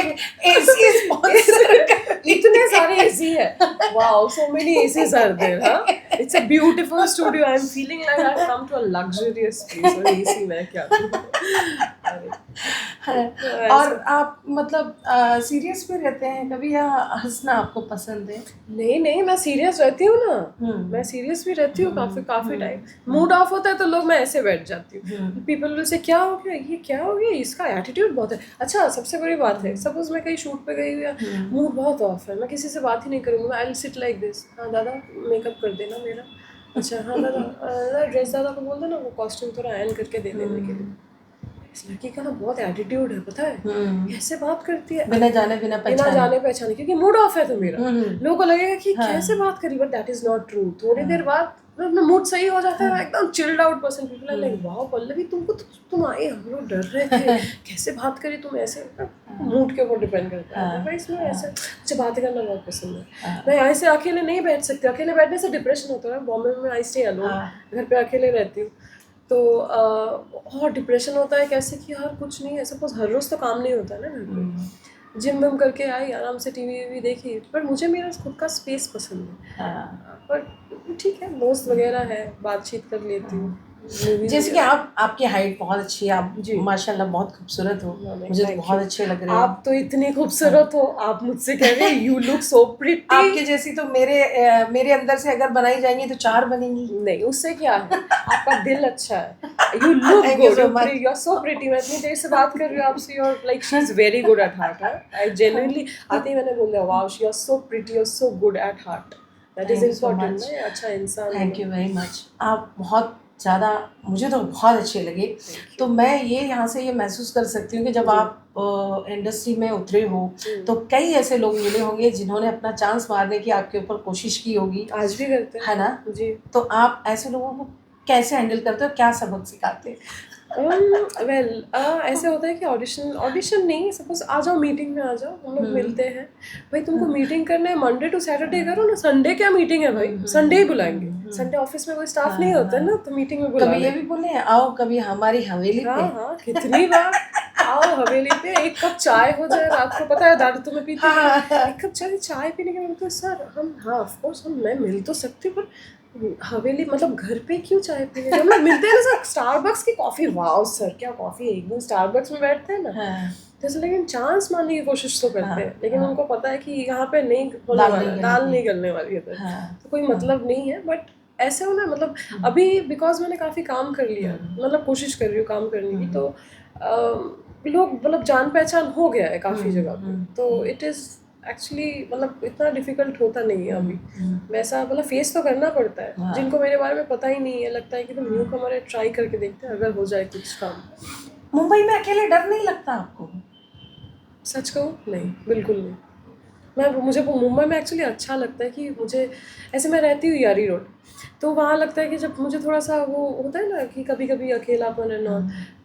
एसी स्पॉन्सर इतने सारे एसी है। Wow, so many ACs are there. हाँ, it's a beautiful studio. I am feeling like I come to a luxurious place. और एसी में क्या और आप मतलब सीरियस भी रहते हैं कभी या हंसना आपको पसंद है? नहीं मैं सीरियस रहती हूँ ना, मैं सीरियस भी रहती हूँ काफी टाइम। मूड ऑफ होता है तो लोग मैं ऐसे बैठ जाती हूँ। पीपल विल से क्या हो गया, ये क्या हो गया, इसका एटीट्यूड बहुत है। अच्छा, सबसे बड़ी बात है, सपोज मैं कहीं शूट पे गई या मूड बहुत ऑफ है, मैं किसी से बात ही नहीं करूँगी, मैं I will sit like this. हाँ दादा मेकअप कर देना मेरा। अच्छा हाँ दादा, ड्रेस दादा को बोल देना वो कॉस्ट्यूम थोड़ा आयरन करके दे देने के लिए। इस लड़की का ना बहुत एटीट्यूड है, पता है, कैसे बात करती है बिना जाने बिना पहचाने, क्योंकि मूड ऑफ है तो मेरा। लोगों को लगेगा कि कैसे बात करी, but that is not true. थोड़ी देर बाद अपना मूड सही हो जाता है, एकदम chilled out person. People are like wow Pallavi, तुम आए, हम लोग डर रहे थे, कैसे बात करी तुम ऐसे। मूड के ऊपर डिपेंड करता है। अदरवाइज मैं ऐसे मुझे बातें करना बहुत पसंद है। मैं ऐसे अकेले नहीं बैठ सकती, अकेले बैठने से डिप्रेशन होता है। बॉम्बे में आई स्टे अलोन, घर पे अकेले रहती हूँ, तो और डिप्रेशन होता है कैसे कि यार कुछ नहीं है, सपोज हर रोज़ तो काम नहीं होता है ना घर पे। जिम विम करके आई, आराम से टीवी वीवी देखी, पर मुझे मेरा खुद का स्पेस पसंद है। पर ठीक है, दोस्त वगैरह है, बातचीत कर लेती हूँ। जैसे कि आपकी हाइट बहुत अच्छी है, आप माशाल्लाह बहुत खूबसूरत हो, मुझे तो बहुत अच्छे लग रहे हो। आप तो इतनी खूबसूरत हो, आप मुझसे कह रहे हैं यू लुक सो प्रिटी। आपके जैसी तो मेरे अंदर से अगर बनाई जाएंगी तो 4 बनेंगी। नहीं, उससे क्या है, आपका दिल अच्छा है। You look good, you are so pretty. मैं इतनी देर से बात कर रही हूँ आपसे, you are like she is very good at heart. I genuinely आते ही मैंने बोल दिया wow she are so pretty और so good at heart. That is important ना, अच्छा इंसान। Thank you very much. आप बहुत ज़्यादा, मुझे तो बहुत अच्छे लगे। तो मैं ये यहाँ से ये महसूस कर सकती हूँ कि जब आप इंडस्ट्री में उतरे हो तो कई ऐसे लोग मिले होंगे जिन्होंने अपना चांस मारने की आपके ऊपर कोशिश की होगी, आज भी करते हैं, है ना जी। तो आप ऐसे लोगों को कैसे हैंडल करते हो, क्या सबक सिखाते? ऐसे होता है कि ऑडिशन नहीं, सपोज आ जाओ मीटिंग में, आ जाओ, हम लोग मिलते हैं। भाई तुमको मीटिंग करना है मंडे टू सैटरडे करो ना, संडे क्या मीटिंग है भाई, संडे ही बुलाएंगे। संडे ऑफिस में कोई स्टाफ नहीं होता है ना, तो मीटिंग में बुला कभी ये भी बोले आओ कभी हमारी हवेली पे। हाँ, कितनी बार आओ हवेली पे, एक कप चाय हो जाए रात को। पता है दादी तुम्हें पीती है, एक कप चाय पीने के बाद सर हम, हाँ ऑफ कोर्स मैं मिल तो सकती हूँ, पर हवेली मतलब घर पे क्यों चाय पीने? हम लोग मिलते हैं ना सर, स्टारबक्स की कॉफी, वाओ सर क्या कॉफी है, एक दिन स्टारबक्स में बैठते हैं ना, जैसे। लेकिन चांस मारने की कोशिश तो करते हैं, लेकिन उनको पता है कि यहाँ पे नहीं होने वाला, दाल नहीं गलने वाली है, तो कोई मतलब नहीं है। बट ऐसे हो ना, मतलब अभी बिकॉज मैंने काफ़ी काम कर लिया, मतलब कोशिश कर रही हूँ काम करने की, तो लोग मतलब जान पहचान हो गया है काफ़ी जगह पे, तो इट इज़ एक्चुअली मतलब इतना डिफिकल्ट होता नहीं है अभी वैसा। मतलब फेस तो करना पड़ता है, जिनको मेरे बारे में पता ही नहीं है, लगता है कि तुम न्यू कमर है, ट्राई करके देखते हैं अगर हो जाए कुछ काम। मुंबई में अकेले डर नहीं लगता आपको? सच कहूँ नहीं, बिल्कुल नहीं। मुझे मुंबई में एक्चुअली अच्छा लगता है कि मुझे, ऐसे मैं रहती हूँ यारी रोड, तो वहाँ लगता है कि जब मुझे थोड़ा सा वो होता है ना कि कभी कभी अकेलापन है ना,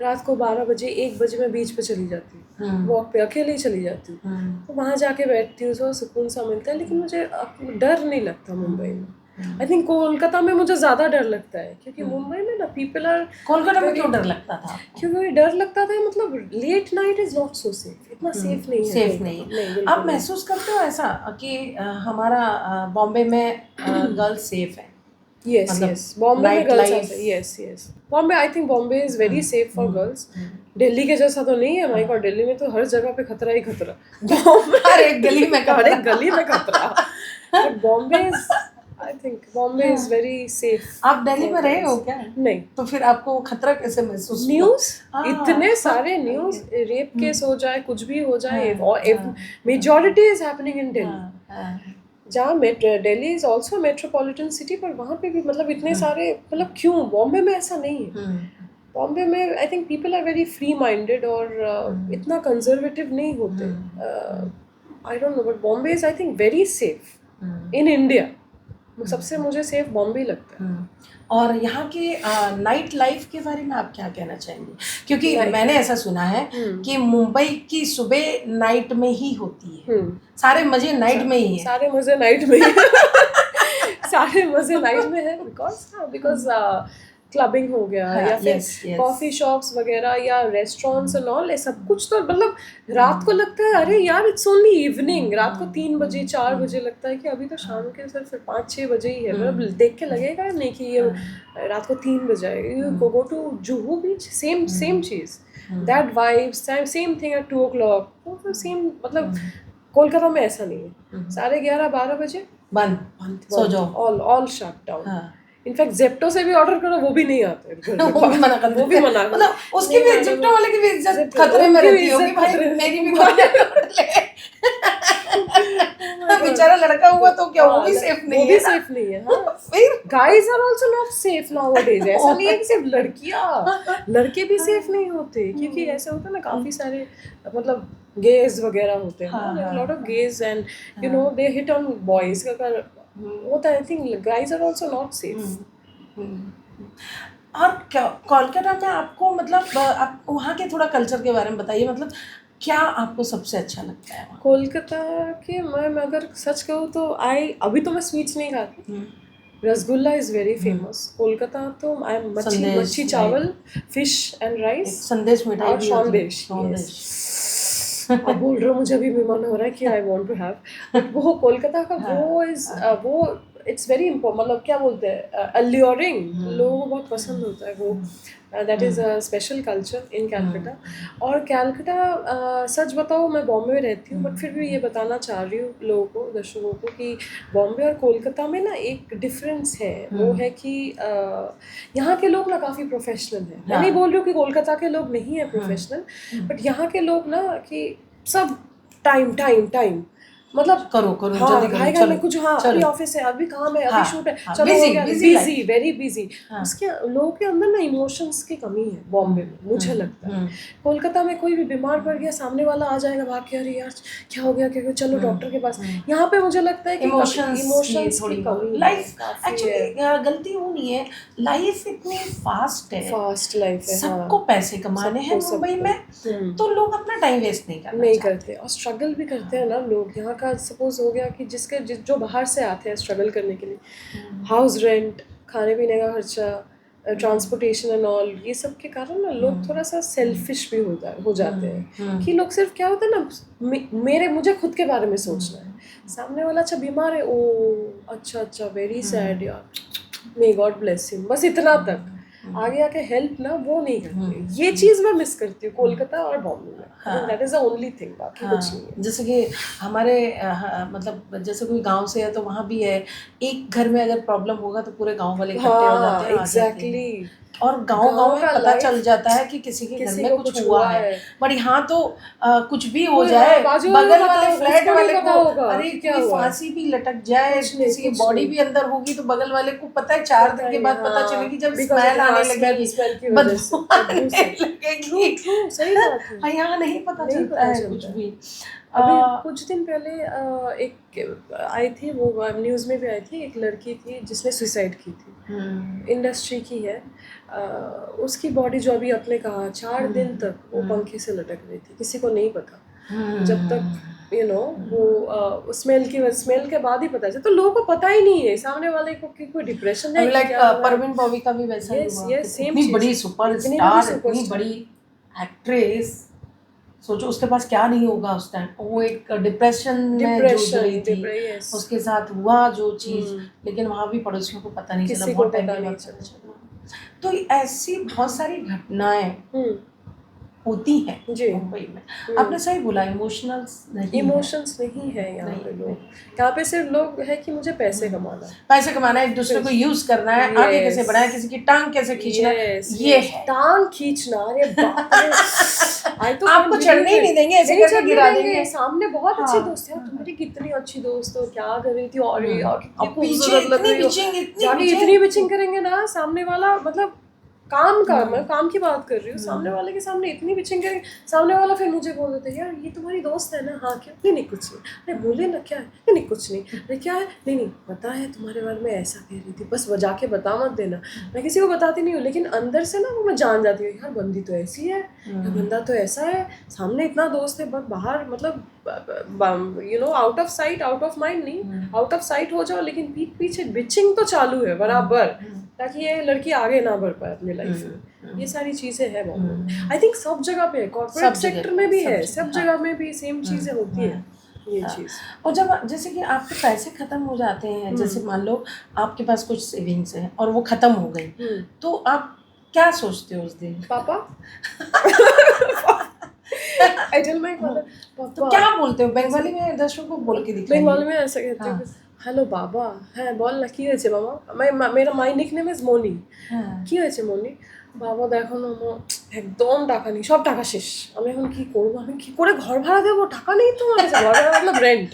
रात को 12 बजे 1 बजे मैं बीच पे चली जाती हूँ, वॉक पे अकेले ही चली जाती हूँ, तो वहाँ जाके बैठती हूँ, थोड़ा सुकून सा मिलता है। लेकिन मुझे डर नहीं लगता मुंबई में। आई थिंक कोलकाता में मुझे ज़्यादा डर लगता है, क्योंकि मुंबई में ना पीपल आर। कोलकाता में क्यों डर लगता था? क्योंकि डर लगता था, मतलब late night is not so safe, इतना सेफ नहीं है। सेफ नहीं। आप महसूस करते हो ऐसा कि हमारा बॉम्बे में गर्ल्स सेफ है? यस यस, बॉम्बे में girls, yes Bombay, I think Bombay is very safe for girls. Delhi के जैसा तो नहीं है माइक, और दिल्ली में तो हर जगह पे खतरा ही खतरा, हर एक गली में हर एक गली में खतरा। But Bombay is, I think Bombay is very safe. आप दिल्ली में रहे हो क्या? नहीं। तो फिर आपको खतरा कैसे महसूस? न्यूज़, इतने सारे न्यूज़, रेप केस हो जाए, कुछ भी हो जाए, और majority is happening in Delhi, जहाँ Delhi is also metropolitan city, पर वहाँ पे भी मतलब इतने सारे, मतलब क्यों बॉम्बे में ऐसा नहीं है। बॉम्बे में I think people are very free minded, और इतना कंजर्वेटिव नहीं होते। I don't know, but Bombay is I think very safe in India. सबसे मुझे सेफ बॉम्बे लगता है। और यहाँ के नाइट लाइफ के बारे में आप क्या कहना चाहेंगे? क्योंकि मैंने ऐसा सुना है कि मुंबई की सुबह नाइट में ही होती है, सारे मजे नाइट में ही है। सारे मजे नाइट में ही सारे मजे नाइट में है, बिकॉज क्लबिंग हो गया, या फिर कॉफी शॉप्स वगैरह या रेस्टोरेंट्स एंड ऑल, सब कुछ। तो मतलब रात को लगता है अरे यार इट्स ओनली इवनिंग, रात को 3 बजे 4 बजे लगता है कि अभी तो शाम के सिर्फ 5-6 बजे ही है। मतलब देख के लगेगा नहीं कि ये रात को 3 बजे है। You go to Juhu beach, same चीज, that vibes, same thing at 2 o'clock, तो सेम। मतलब कोलकाता में ऐसा नहीं है, 11:30-12 बजे बंद, सो जाओ, all shut down. In fact Zepto से भी ऑर्डर करो, वो भी नहीं आते, वो भी मना करते, वो भी मना, मतलब उसकी भी जेप्टो वाले की भी इज्जत खतरे में रहती होगी, भाई मेरी भी बेचारा लड़का हुआ तो क्या वो भी सेफ नहीं है? वो भी सेफ नहीं है। हाँ, फिर guys are also not safe nowadays. ऐसा नहीं है कि सिर्फ लड़कियां, लड़के भी सेफ नहीं होते, क्योंकि ऐसा होता है ना काफी सारे मतलब गेज वगैरह होते हैं, lot of gays, and you know they hit on boys का होता है। I think guys are also not safe. Hmm. और क्या कोलकाता में आपको मतलब आप वहाँ के थोड़ा कल्चर के बारे में बताइए, मतलब क्या आपको सबसे अच्छा लगता है वहाँ? कोलकाता के मैं अगर सच कहूँ तो अभी तो मैं स्वीट्स नहीं खाती। Rasgulla is very famous Kolkata. तो आई मच्छी संदेश, मच्छी चावल, फिश एंड राइस एक संदेश मिठाई और भी होती है, सौंदेश। संदेश। आप बोल रहे हो, मुझे अभी भी मन हो रहा है कि I want to have. But वो कोलकाता का वो इट्स वेरी इम्पोर्टेंट, मतलब क्या बोलते हैं, अल्योरिंग, लोगों को बहुत पसंद होता है वो। That is a special culture in Calcutta. और कैलकटा, सच बताओ मैं बॉम्बे में रहती हूँ, बट फिर भी ये बताना चाह रही हूँ लोगों को, दर्शकों को, कि बॉम्बे और कोलकाता में ना एक डिफरेंस है। वो है कि यहाँ के लोग ना काफ़ी प्रोफेशनल हैं। मैं नहीं बोल रही हूँ कि कोलकाता के लोग नहीं है प्रोफेशनल, बट यहाँ के लोग ना कि सब टाइम टाइम टाइम, मतलब करो करो, हाँ जल्दी करो, घाई घाई में चलो कुछ, हाँ अभी चलो। ऑफिस है, अभी काम है, अभी हाँ शूट है, हाँ, चलो हो बिजी गया, busy busy life. Very busy. हाँ। उसके लोगों के अंदर ना इमोशंस की कमी है बॉम्बे में, मुझे लगता है। कोलकाता में कोई भी बीमार पड़ गया, सामने वाला आ जाएगा भाग के, अरे यार क्या हो गया, क्या हो गया, चलो डॉक्टर के पास। यहाँ पे मुझे लगता है कि इमोशंस की कमी लाइफ काफ़ी है। एक्चुअली गलती वो नहीं है, लाइफ इतनी फास्ट है, फास्ट लाइफ है, हाँ। सबको पैसे कमाने हैं सबको मुंबई सबको में, तो लोग अपना टाइम वेस्ट नहीं करना नहीं चाहते। करते, और स्ट्रगल भी करते हैं ना लोग। यहाँ का सपोज हो गया कि जो बाहर से आते हैं स्ट्रगल करने के लिए, हाउस रेंट, खाने पीने का खर्चा, ट्रांसपोर्टेशन एंड ऑल, ये सब के कारण ना लोग थोड़ा सा सेल्फिश भी हो जाते हैं। कि लोग सिर्फ क्या होता है ना, मुझे खुद के बारे में सोचना है। सामने वाला अच्छा बीमार है, ओ अच्छा अच्छा वेरी सैड यार, मे गॉड ब्लेस हिम, बस इतना तक। आगे आके हेल्प ना वो नहीं करते। ये चीज मैं मिस करती हूँ कोलकाता और बॉम्बे में। That is the only thing, बाकी कुछ नहीं है। जैसे कि हमारे मतलब जैसे कोई गांव से है तो वहाँ भी है, एक घर में अगर प्रॉब्लम होगा तो पूरे गांव वाले इकट्ठे हो जाते हाँ हैं, आ जाते हैं, एग्जैक्टली। और गांव गांव में का पता चल लाइफ जाता है कि किसी के घर किसी में को कुछ हुआ है। बट यहाँ तो कुछ भी हो कोई, जाए, हाँ, बाजू वाले बगल को पता वाले होगा, फ्लैट उसको नहीं वाले पता को, होगा अरे कि क्या कोई हुआ है। फांसी भी लटक जाए, कुछ नहीं, किसी की कुछ बॉडी नहीं भी अंदर होगी तो बगल वाले को पता है 4 दिन के बाद पता चलेगी, जब स्मेल आने लगेगी, स्मेल की वजह से, बदबू बदबू से। आने ट्रू लगेगी। ट्रू, सही बात है। हाँ, यहाँ नहीं पता नहीं चलता पता है कुछ चलता है। भी। अभी आ, कुछ दिन पहले एक आई थी, वो न्यूज़ में भी आई थी, एक लड़की थी जिसने सुसाइड की थी। इंडस्ट्री की है। उसकी बॉडी जो अभी आपने कहा 4 दिन तक वो पंखे से लटक रही थी, किसी को नहीं पता। जब तक वो स्मेल के बाद ही पता चला। तो लोगों को पता ही नहीं है सामने वाले को कि कोई डिप्रेशन है, लाइक क्या हुआ है। परवीन बॉबी का भी वैसा ही यस हुआ, यस, सेम इतनी चीज, बड़ी सुपरस्टार, इतनी सुपरस्टार। बड़ी एक्ट्रेस, सोचो उसके पास क्या नहीं होगा उस टाइम, वो एक डिप्रेशन में जूझ रही थी, यस, उसके साथ हुआ जो चीज़, लेकिन वहाँ भी पड़ोसियों को पता नहीं चला, किसी को बहुत टाइम पता के नहीं बाद पता चला। तो ऐसी बहुत सारी घटनाएं होती हैं जी। मुंबई में। आपने सही बोला, इमोशनल्स नहीं इमोशंस नहीं है यहाँ पे लोग। यहाँ पे सिर्फ लोग है कि मुझे पैसे कमाना है, पैसे कमाना है, एक दूसरे को यूज करना है, आगे कैसे बढ़ाना है, किसी की टांग कैसे खींचना है, ये है। टांग खींचना, अरे बाप रे। तो आपको चढ़ने ही नहीं देंगे, ऐसे करके गिरा देंगे। सामने बहुत अच्छी दोस्त है तुम्हारी, कितनी अच्छी दोस्त हो, क्या कर रही थी, और कितनी पीछे खूबसूरत लग रही हो, जाके इतनी बिचिंग करेंगे ना सामने वाला, मतलब मैं काम की बात कर रही हूँ, सामने वाले के सामने इतनी बिचिंग करेंगे, सामने वाला फिर मुझे बोल देते हैं यार ये तुम्हारी दोस्त है ना, हाँ क्यों, नहीं नहीं कुछ नहीं, अरे बोले ना क्या है, नहीं नहीं कुछ नहीं, अरे क्या है, नहीं नहीं पता है तुम्हारे बारे में ऐसा कह रही थी, बस बजा के बता मत देना। मैं किसी को बताती नहीं हूँ, लेकिन अंदर से ना वो मैं जान जाती हूँ, यार बंदी तो ऐसी है, यार बंदा तो ऐसा है, सामने इतना दोस्त है, बट बाहर मतलब out of sight out of mind नहीं, आउट ऑफ साइट हो जाओ, लेकिन पीठ पीछे बिचिंग तो चालू है बराबर, ताकि ये लड़की आगे ना बढ़ पाए अपनी लाइफ में। ये सारी चीज़ें हैं बॉम्बे में, आई थिंक सब जगह पे है, कॉर्पोरेट सेक्टर में भी है, सब जगह में भी सेम चीज़ें होती हैं ये चीज़। और जब जैसे कि आपके पैसे खत्म हो जाते हैं, जैसे मान लो आपके पास कुछ सेविंग्स है और वो खत्म हो गई, तो आप क्या सोचते हो उस दिन? पापा आई टेल माय फादर, तो क्या बोलते हो बंगाली में? दर्शकों को बोल के दिखाइए। बंगाली में ऐसा कहते हैं, हेलो बाबा, হ্যাঁ বল না কি হয়েছে বাবা, मेरा माय निकनेम इज মনি। কি হয়েছে মনি? বাবা দেখো না একদম টাকা নেই, সব টাকা শেষ, আমি এখন কি করবো, আমি কি করে घर भाड़ा देबो, টাকা नहीं तुम्हारे पास, घर भाड़ा मतलब रेंट।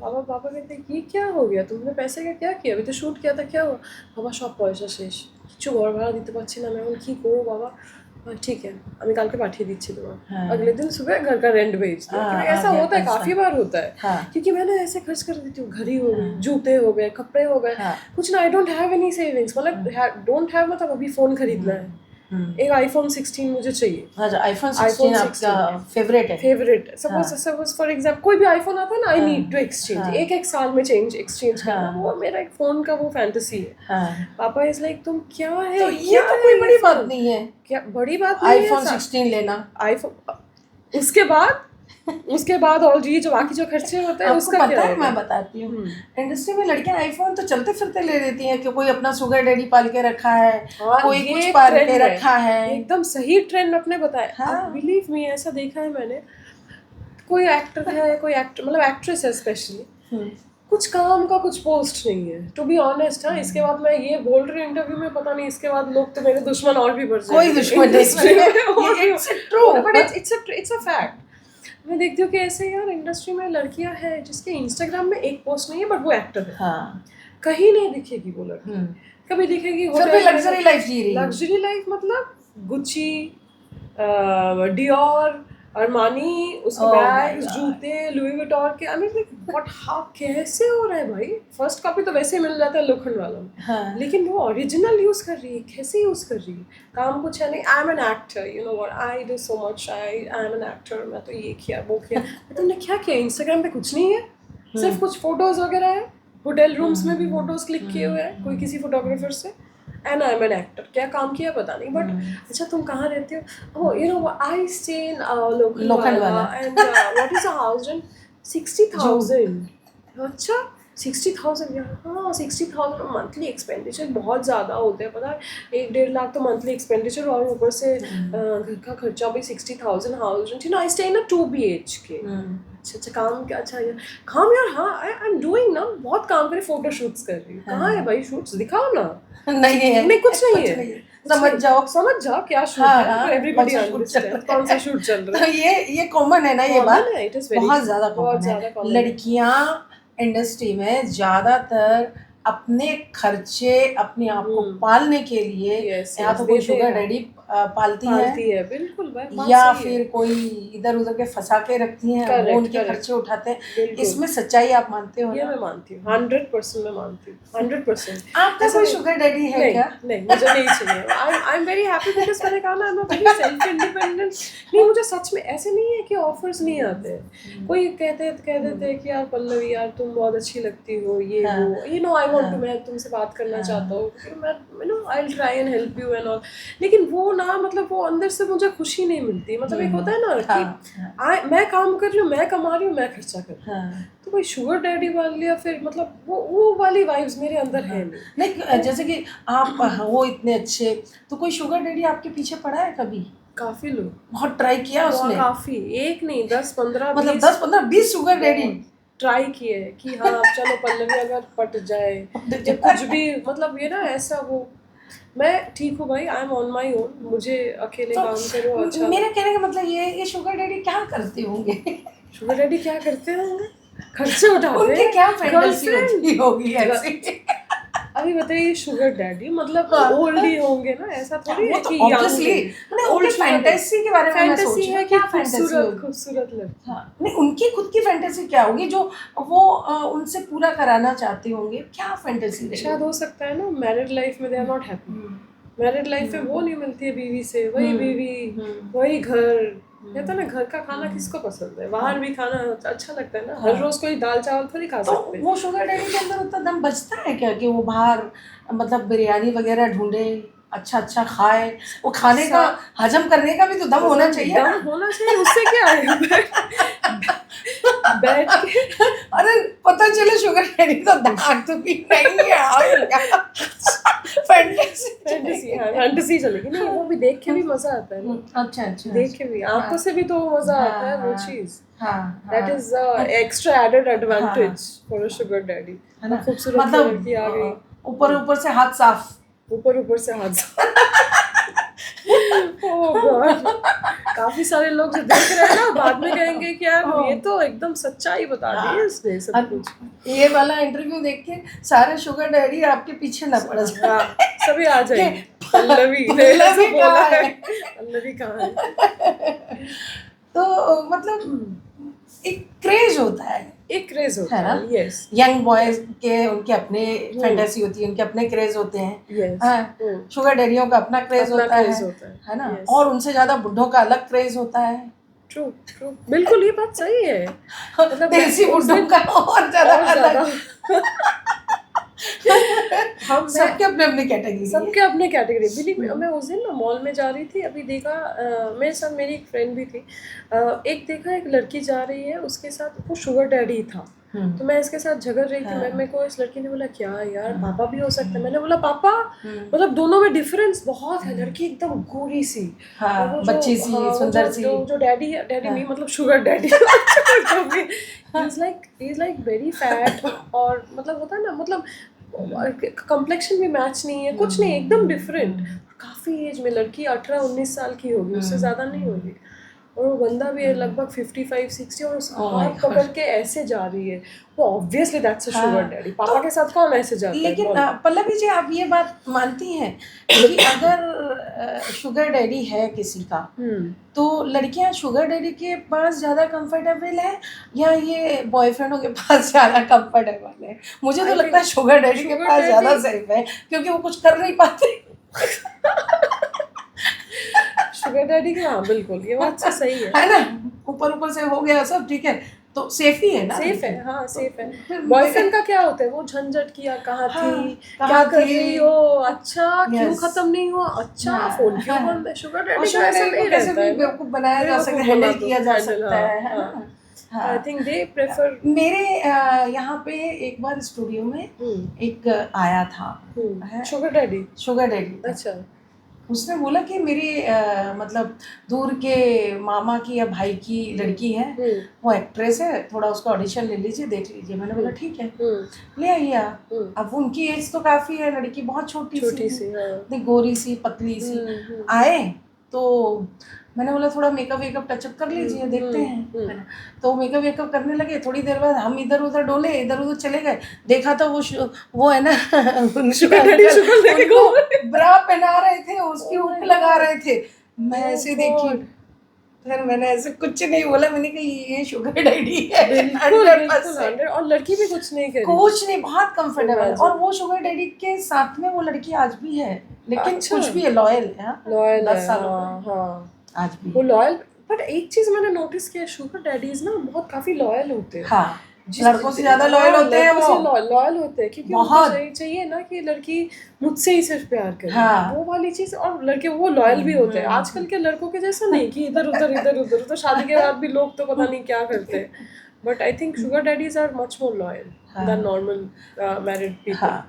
पापा कहते हैं ये क्या हो गया, तुमने पैसे का क्या किया, अभी तो शूट किया था, क्या हुआ? বাবা সব পয়সা শেষ, কিছু घर भाड़ा দিতে পারছি না, আমি এখন কি করবো বাবা। ठीक है আমি কালকে পাঠিয়ে দিচ্ছি তোমার हाँ। अगले दिन सुबह घर का रेंट भेज दो हाँ, क्योंकि हाँ, ऐसा होता है ऐसा। काफी बार होता है हाँ। क्योंकि मैंने ऐसे खर्च कर देती हूँ घड़ी हो गई जूते हो गए कपड़े हो गए हाँ। कुछ ना I don't have any savings मतलब डोंट हैव मतलब अभी फोन खरीदना है एक आईफोन 16 मुझे चाहिए अच्छा आईफोन iPhone 16 आपका फेवरेट है फेवरेट सपोज फॉर एग्जाम्पल कोई भी आईफोन आता है ना आई हाँ, नीड टू एक्सचेंज हाँ। एक साल में एक्सचेंज करना हाँ। वो मेरा एक फोन का वो फैंटेसी है हाँ पापा इज लाइक तुम क्या है तो ये क्या तो है कोई ये बड़ी बात phone? नहीं है क्या बड़ी बात नहीं है आईफोन ऐसा? 16 लेना आईफोन उसके बाद और ये जो बाकी जो खर्चे होते हैं आपको उसका पता क्या है मैं है बताती हूँ इंडस्ट्री में लड़कियां आईफोन तो चलते फिरते ले लेती हैं कि कोई अपना शुगर डैडी पाल के रखा है हाँ, कोई ये कुछ एक पाल trend के है। रखा है एकदम सही ट्रेंड आपने बताया हाँ। बिलीव मी ऐसा देखा है मैंने कोई एक्टर है कोई एक्टर मतलब एक्ट्रेस है स्पेशली कुछ काम का कुछ पोस्ट नहीं है टू बी ऑनेस्ट हाँ इसके बाद मैं ये बोल रही हूँ इंटरव्यू में पता नहीं इसके बाद लोग तो मेरे दुश्मन और भी बढ़ कोई दुश्मन नहीं है it's true but it's a fact मैं देखती हूँ कि ऐसे यार इंडस्ट्री में लड़कियां हैं जिसके इंस्टाग्राम में एक पोस्ट नहीं है बट वो एक्टर है हाँ कहीं नहीं दिखेगी वो लड़की कभी दिखेगी फिर भी लग्जरी लाइफ जी रही है लग्जरी लाइफ मतलब गुच्ची डियोर अरमानी उसके Oh my बैग्स God. जूते लुई विटॉन के I mean like what how कैसे हो रहा है भाई फर्स्ट कॉपी तो वैसे ही मिल जाता है लोखंड वाला में हाँ लेकिन वो ओरिजिनल यूज कर रही है कैसे यूज कर रही है काम कुछ है नहीं I am an actor you know what I do so much I am an actor मैं तो ये किया वो किया तुमने क्या किया इंस्टाग्राम पे कुछ नहीं है सिर्फ कुछ फोटोज वगैरह है होटल रूम्स में भी फोटोज क्लिक किए हुए हैं कोई किसी फोटोग्राफर से and I am an actor क्या काम किया पता नहीं बट अच्छा तुम कहाँ रहते हो oh you know I stay in Lokhandwala and what is the house rent 60,000 अच्छा 60,000 यार हाँ 60,000 मंथली एक्सपेंडिचर बहुत ज़्यादा होते हैं पता है 1-1.5 लाख तो मंथली एक्सपेंडिचर और ऊपर से घर का खर्चा भी 60,000 house rent you know I stay in a 2 BHK अच्छा काम क्या अच्छा यार काम यार हाँ आई एम डूइंग ना बहुत काम करे फोटो शूट्स कर रही हूँ कहाँ है भाई शूट्स दिखाओ ना नहीं है नहीं कुछ नहीं है समझ जाओ क्या शूट है एवरीबॉडी अंडरस्टैंड कौन सा शूट चल रहा तो ये कॉमन है ना ये बात इट इज वेरी बहुत ज्यादा कॉमन है लड़कियां इंडस्ट्री में ज्यादातर अपने खर्चे अपने आप को पालने के लिए या तो कोई शुगर डैडी पालती है बिल्कुल या फिर कोई इधर उधर के फंसा के रखती हैं वो उनके खर्चे उठाते हैं इसमें सच्चाई आप मानते हो ये मैं मानती हूँ 100% मैं मानती हूँ 100% आपका कोई शुगर डैडी है क्या नहीं मुझे नहीं चाहिए I am very happy because मैंने कहा ना I am very self independent नहीं मुझे सच में ऐसे नहीं है कि ऑफर्स नहीं आते कोई कह देते हैं कि यार पल्लवी यार तुम बहुत अच्छी लगती हो ये वो you know I want to मैं तुमसे बात करना चाहता हूँ मैं you know I will try and help you and all लेकिन वो ना मतलब वो अंदर से मुझे खुशी नहीं मिलती मतलब एक होता है ना कि मैं काम कर रही हूँ मैं कमा रही हूँ मैं खर्चा कर रही हूँ तो कोई शुगर डैडी वाल लिया फिर मतलब वो वाली वाइब्स मेरे अंदर है नहीं जैसे कि आप हो इतने अच्छे तो कोई शुगर डैडी आपके पीछे पड़ा है कभी काफी लोग बहुत ट्राई किया उसने काफी एक नहीं 10-15 मतलब 10-15-20 शुगर डैडी ट्राई किए कि हाँ अब चलो पल्लवी अगर पट जाए या कुछ भी मतलब ये ना ऐसा वो मैं ठीक हूँ भाई I am on my own मुझे अकेले काम करो अच्छा मेरा कहने का मतलब ये शुगर डैडी क्या करते होंगे शुगर डैडी क्या करते होंगे खर्चे उठाते उनकी क्या फैंटेसी होगी ऐसी अभी बताइए शुगर डैडी मतलब ओल्ड ही होंगे ना ऐसा थोड़ी है कि ऑब्वियसली ओल्ड फैंटेसी के बारे में मैं सोच रही हूँ क्या खूबसूरत लगता हाँ नहीं उनकी खुद की फैंटेसी क्या होगी जो वो उनसे पूरा कराना चाहते होंगे क्या फैंटेसी शायद हो सकता है ना मैरिड लाइफ में they are not happy married life में वो नहीं मिलती है बीवी से वही बीवी वही घर कहता ना घर का खाना किसको पसंद है बाहर भी खाना अच्छा लगता है ना हर रोज कोई दाल चावल थोड़ी खा सकते हैं वो शुगर डैडी के अंदर उतना दम बचता है क्या कि वो बाहर मतलब बिरयानी वगैरह ढूंढे अच्छा खाए वो खाने का हजम करने का भी तो दम होना चाहिए दम होना चाहिए उससे क्या है बैठ के अरे पता चले शुगर डैडी तो दांत तो भी नहीं है फैंटेसी चलेगी नहीं वो भी देख के भी मजा आता है अच्छा देख के भी आंखों से भी तो मजा आता है वो चीज that is extra added advantage for a sugar daddy खूबसूरत लड़की आ गई ऊपर से हाथ साफ ऊपर से हाथ ओह गॉड काफी सारे लोग जो देख रहे हैं ना बाद में कहेंगे कि यार ये तो एकदम सच्चाई बता दी है इसने सब कुछ ये वाला इंटरव्यू देख के सारे शुगर डैडी आपके पीछे ना पड़ जाए सभी आ जाएंगे पल्लवी पल्लवी कहाँ है? पल्लवी कहाँ है? तो मतलब एक क्रेज होता है एक क्रेज होता है ना? है, यस यंग बॉयज के उनके अपने फैंटेसी होती है, उनके अपने क्रेज होते हैं। यस, शुगर डैडियों का अपना क्रेज अपना होता क्रेज है होता है ना? यस, और उनसे ज्यादा बुड्ढों का अलग क्रेज होता है। ट्रू ट्रू, बिल्कुल ये बात सही है। मतलब देसी उस बुड्ढों दिन का और ज्यादा और ज्यादा अलग। हम सबके अपने अपने कैटेगरी है। सबके अपने कैटेगरी। बिलीव मैं उस दिन ना मॉल में जा रही थी, अभी देखा मेरे साथ मेरी एक फ्रेंड भी थी, एक देखा एक लड़की जा रही है, उसके साथ वो शुगर डैडी था। तो मैं इसके साथ झगड़ रही थी, मैं मेरे को इस लड़की ने बोला क्या यार पापा भी हो सकते हैं। मैंने बोला पापा मतलब दोनों में डिफरेंस बहुत है। लड़की एकदम गोरी सी, हाँ, और वो बच्ची सी, वो सुंदर सी। जो डैडी नहीं मतलब sugar daddy he is like very fat, और मतलब होता है ना, मतलब कम्प्लेक्शन भी मैच नहीं है, कुछ नहीं, एकदम डिफरेंट। काफी एज में लड़की 18-19 साल की होगी, उससे ज्यादा नहीं होगी, और वो बंदा भी है लगभग 55-60, और उस हाथ पकड़ के ऐसे जा रही है। वो obviously that's a sugar daddy. पापा के साथ कौन ऐसे जाता है? लेकिन पल्लवी जी, आप ये बात मानती हैं कि अगर शुगर डैडी है किसी का, तो लड़कियां शुगर डैडी के पास ज्यादा कंफर्टेबल है या ये बॉयफ्रेंडों के पास ज्यादा कंफर्टेबल है? मुझे तो लगता है शुगर डैडी के पास ज्यादा सेफ है, क्योंकि वो कुछ कर नहीं पाते। शुगर डैडी के, हाँ बिल्कुल ये बात तो सही है ना? ऊपर ऊपर से हो गया सब ठीक है, तो सेफ ही है ना? सेफ है, हाँ सेफ है। बॉयफ्रेंड का क्या होता है? वो झंझट किया, कहाँ थी, कहाँ क्या कर थी? रही हो, अच्छा क्यों Yes. खत्म नहीं हुआ, अच्छा फोन क्यों बंद है। शुगर और डैडी का शुगर ऐसा डैडी नहीं को कैसे रहता भी है, बेवकूफ बनाया जा सकता है, हैंडल किया जा सकता है ना? I think they prefer. मेरे यहाँ पे एक बार स्टूडियो में एक आया था शुगर डैडी। Sugar daddy. अच्छा, उसने बोला कि मेरी मतलब दूर के मामा की या भाई की लड़की है, वो एक्ट्रेस है, थोड़ा उसका ऑडिशन ले लीजिए, देख लीजिए। मैंने बोला ठीक है, ले आइए आप। अब उनकी एज तो काफ़ी है, लड़की बहुत छोटी सी, गोरी सी पतली सी। आए तो मैंने बोला थोड़ा मेकअप वेकअप टचअप कर लीजिए, देखते हैं, है ना? तो मेकअप वेकअप करने लगे। थोड़ी देर बाद हम इधर उधर डोले, इधर उधर चले गए, देखा तो वो है ना शुगर डैडी उनको ब्रा पहना रहे थे, उसकी हुक लगा रहे थे। मैं ऐसे देखी, फिर मैंने ऐसे कुछ नहीं बोला, मैंने कहा ये शुगर डैडी है। बिल्कुल 100%। और लड़की भी कुछ नहीं करी, कुछ नहीं, बहुत कंफर्टेबल। और वो शुगर डैडी के साथ में वो लड़की आज भी है, लेकिन कुछ भी है, लॉयल है, लॉयल 10 साल आज भी वो लॉयल। बट एक चीज मैंने नोटिस किया, शुगर डैडीज ना बहुत काफी लॉयल होते हैं। हाँ, लड़कों से ज्यादा लॉयल होते हैं, वो लॉयल होते हैं, क्योंकि उनको चाहिए ना कि लड़की मुझसे ही सिर्फ प्यार करे। हाँ। वो वाली चीज। और लड़के वो लॉयल भी होते हैं। आजकल के लड़कों के जैसा नहीं कि इधर उधर तो शादी के बाद भी लोग तो पता नहीं क्या करते हैं। But I think sugar daddies are much more loyal than normal married people.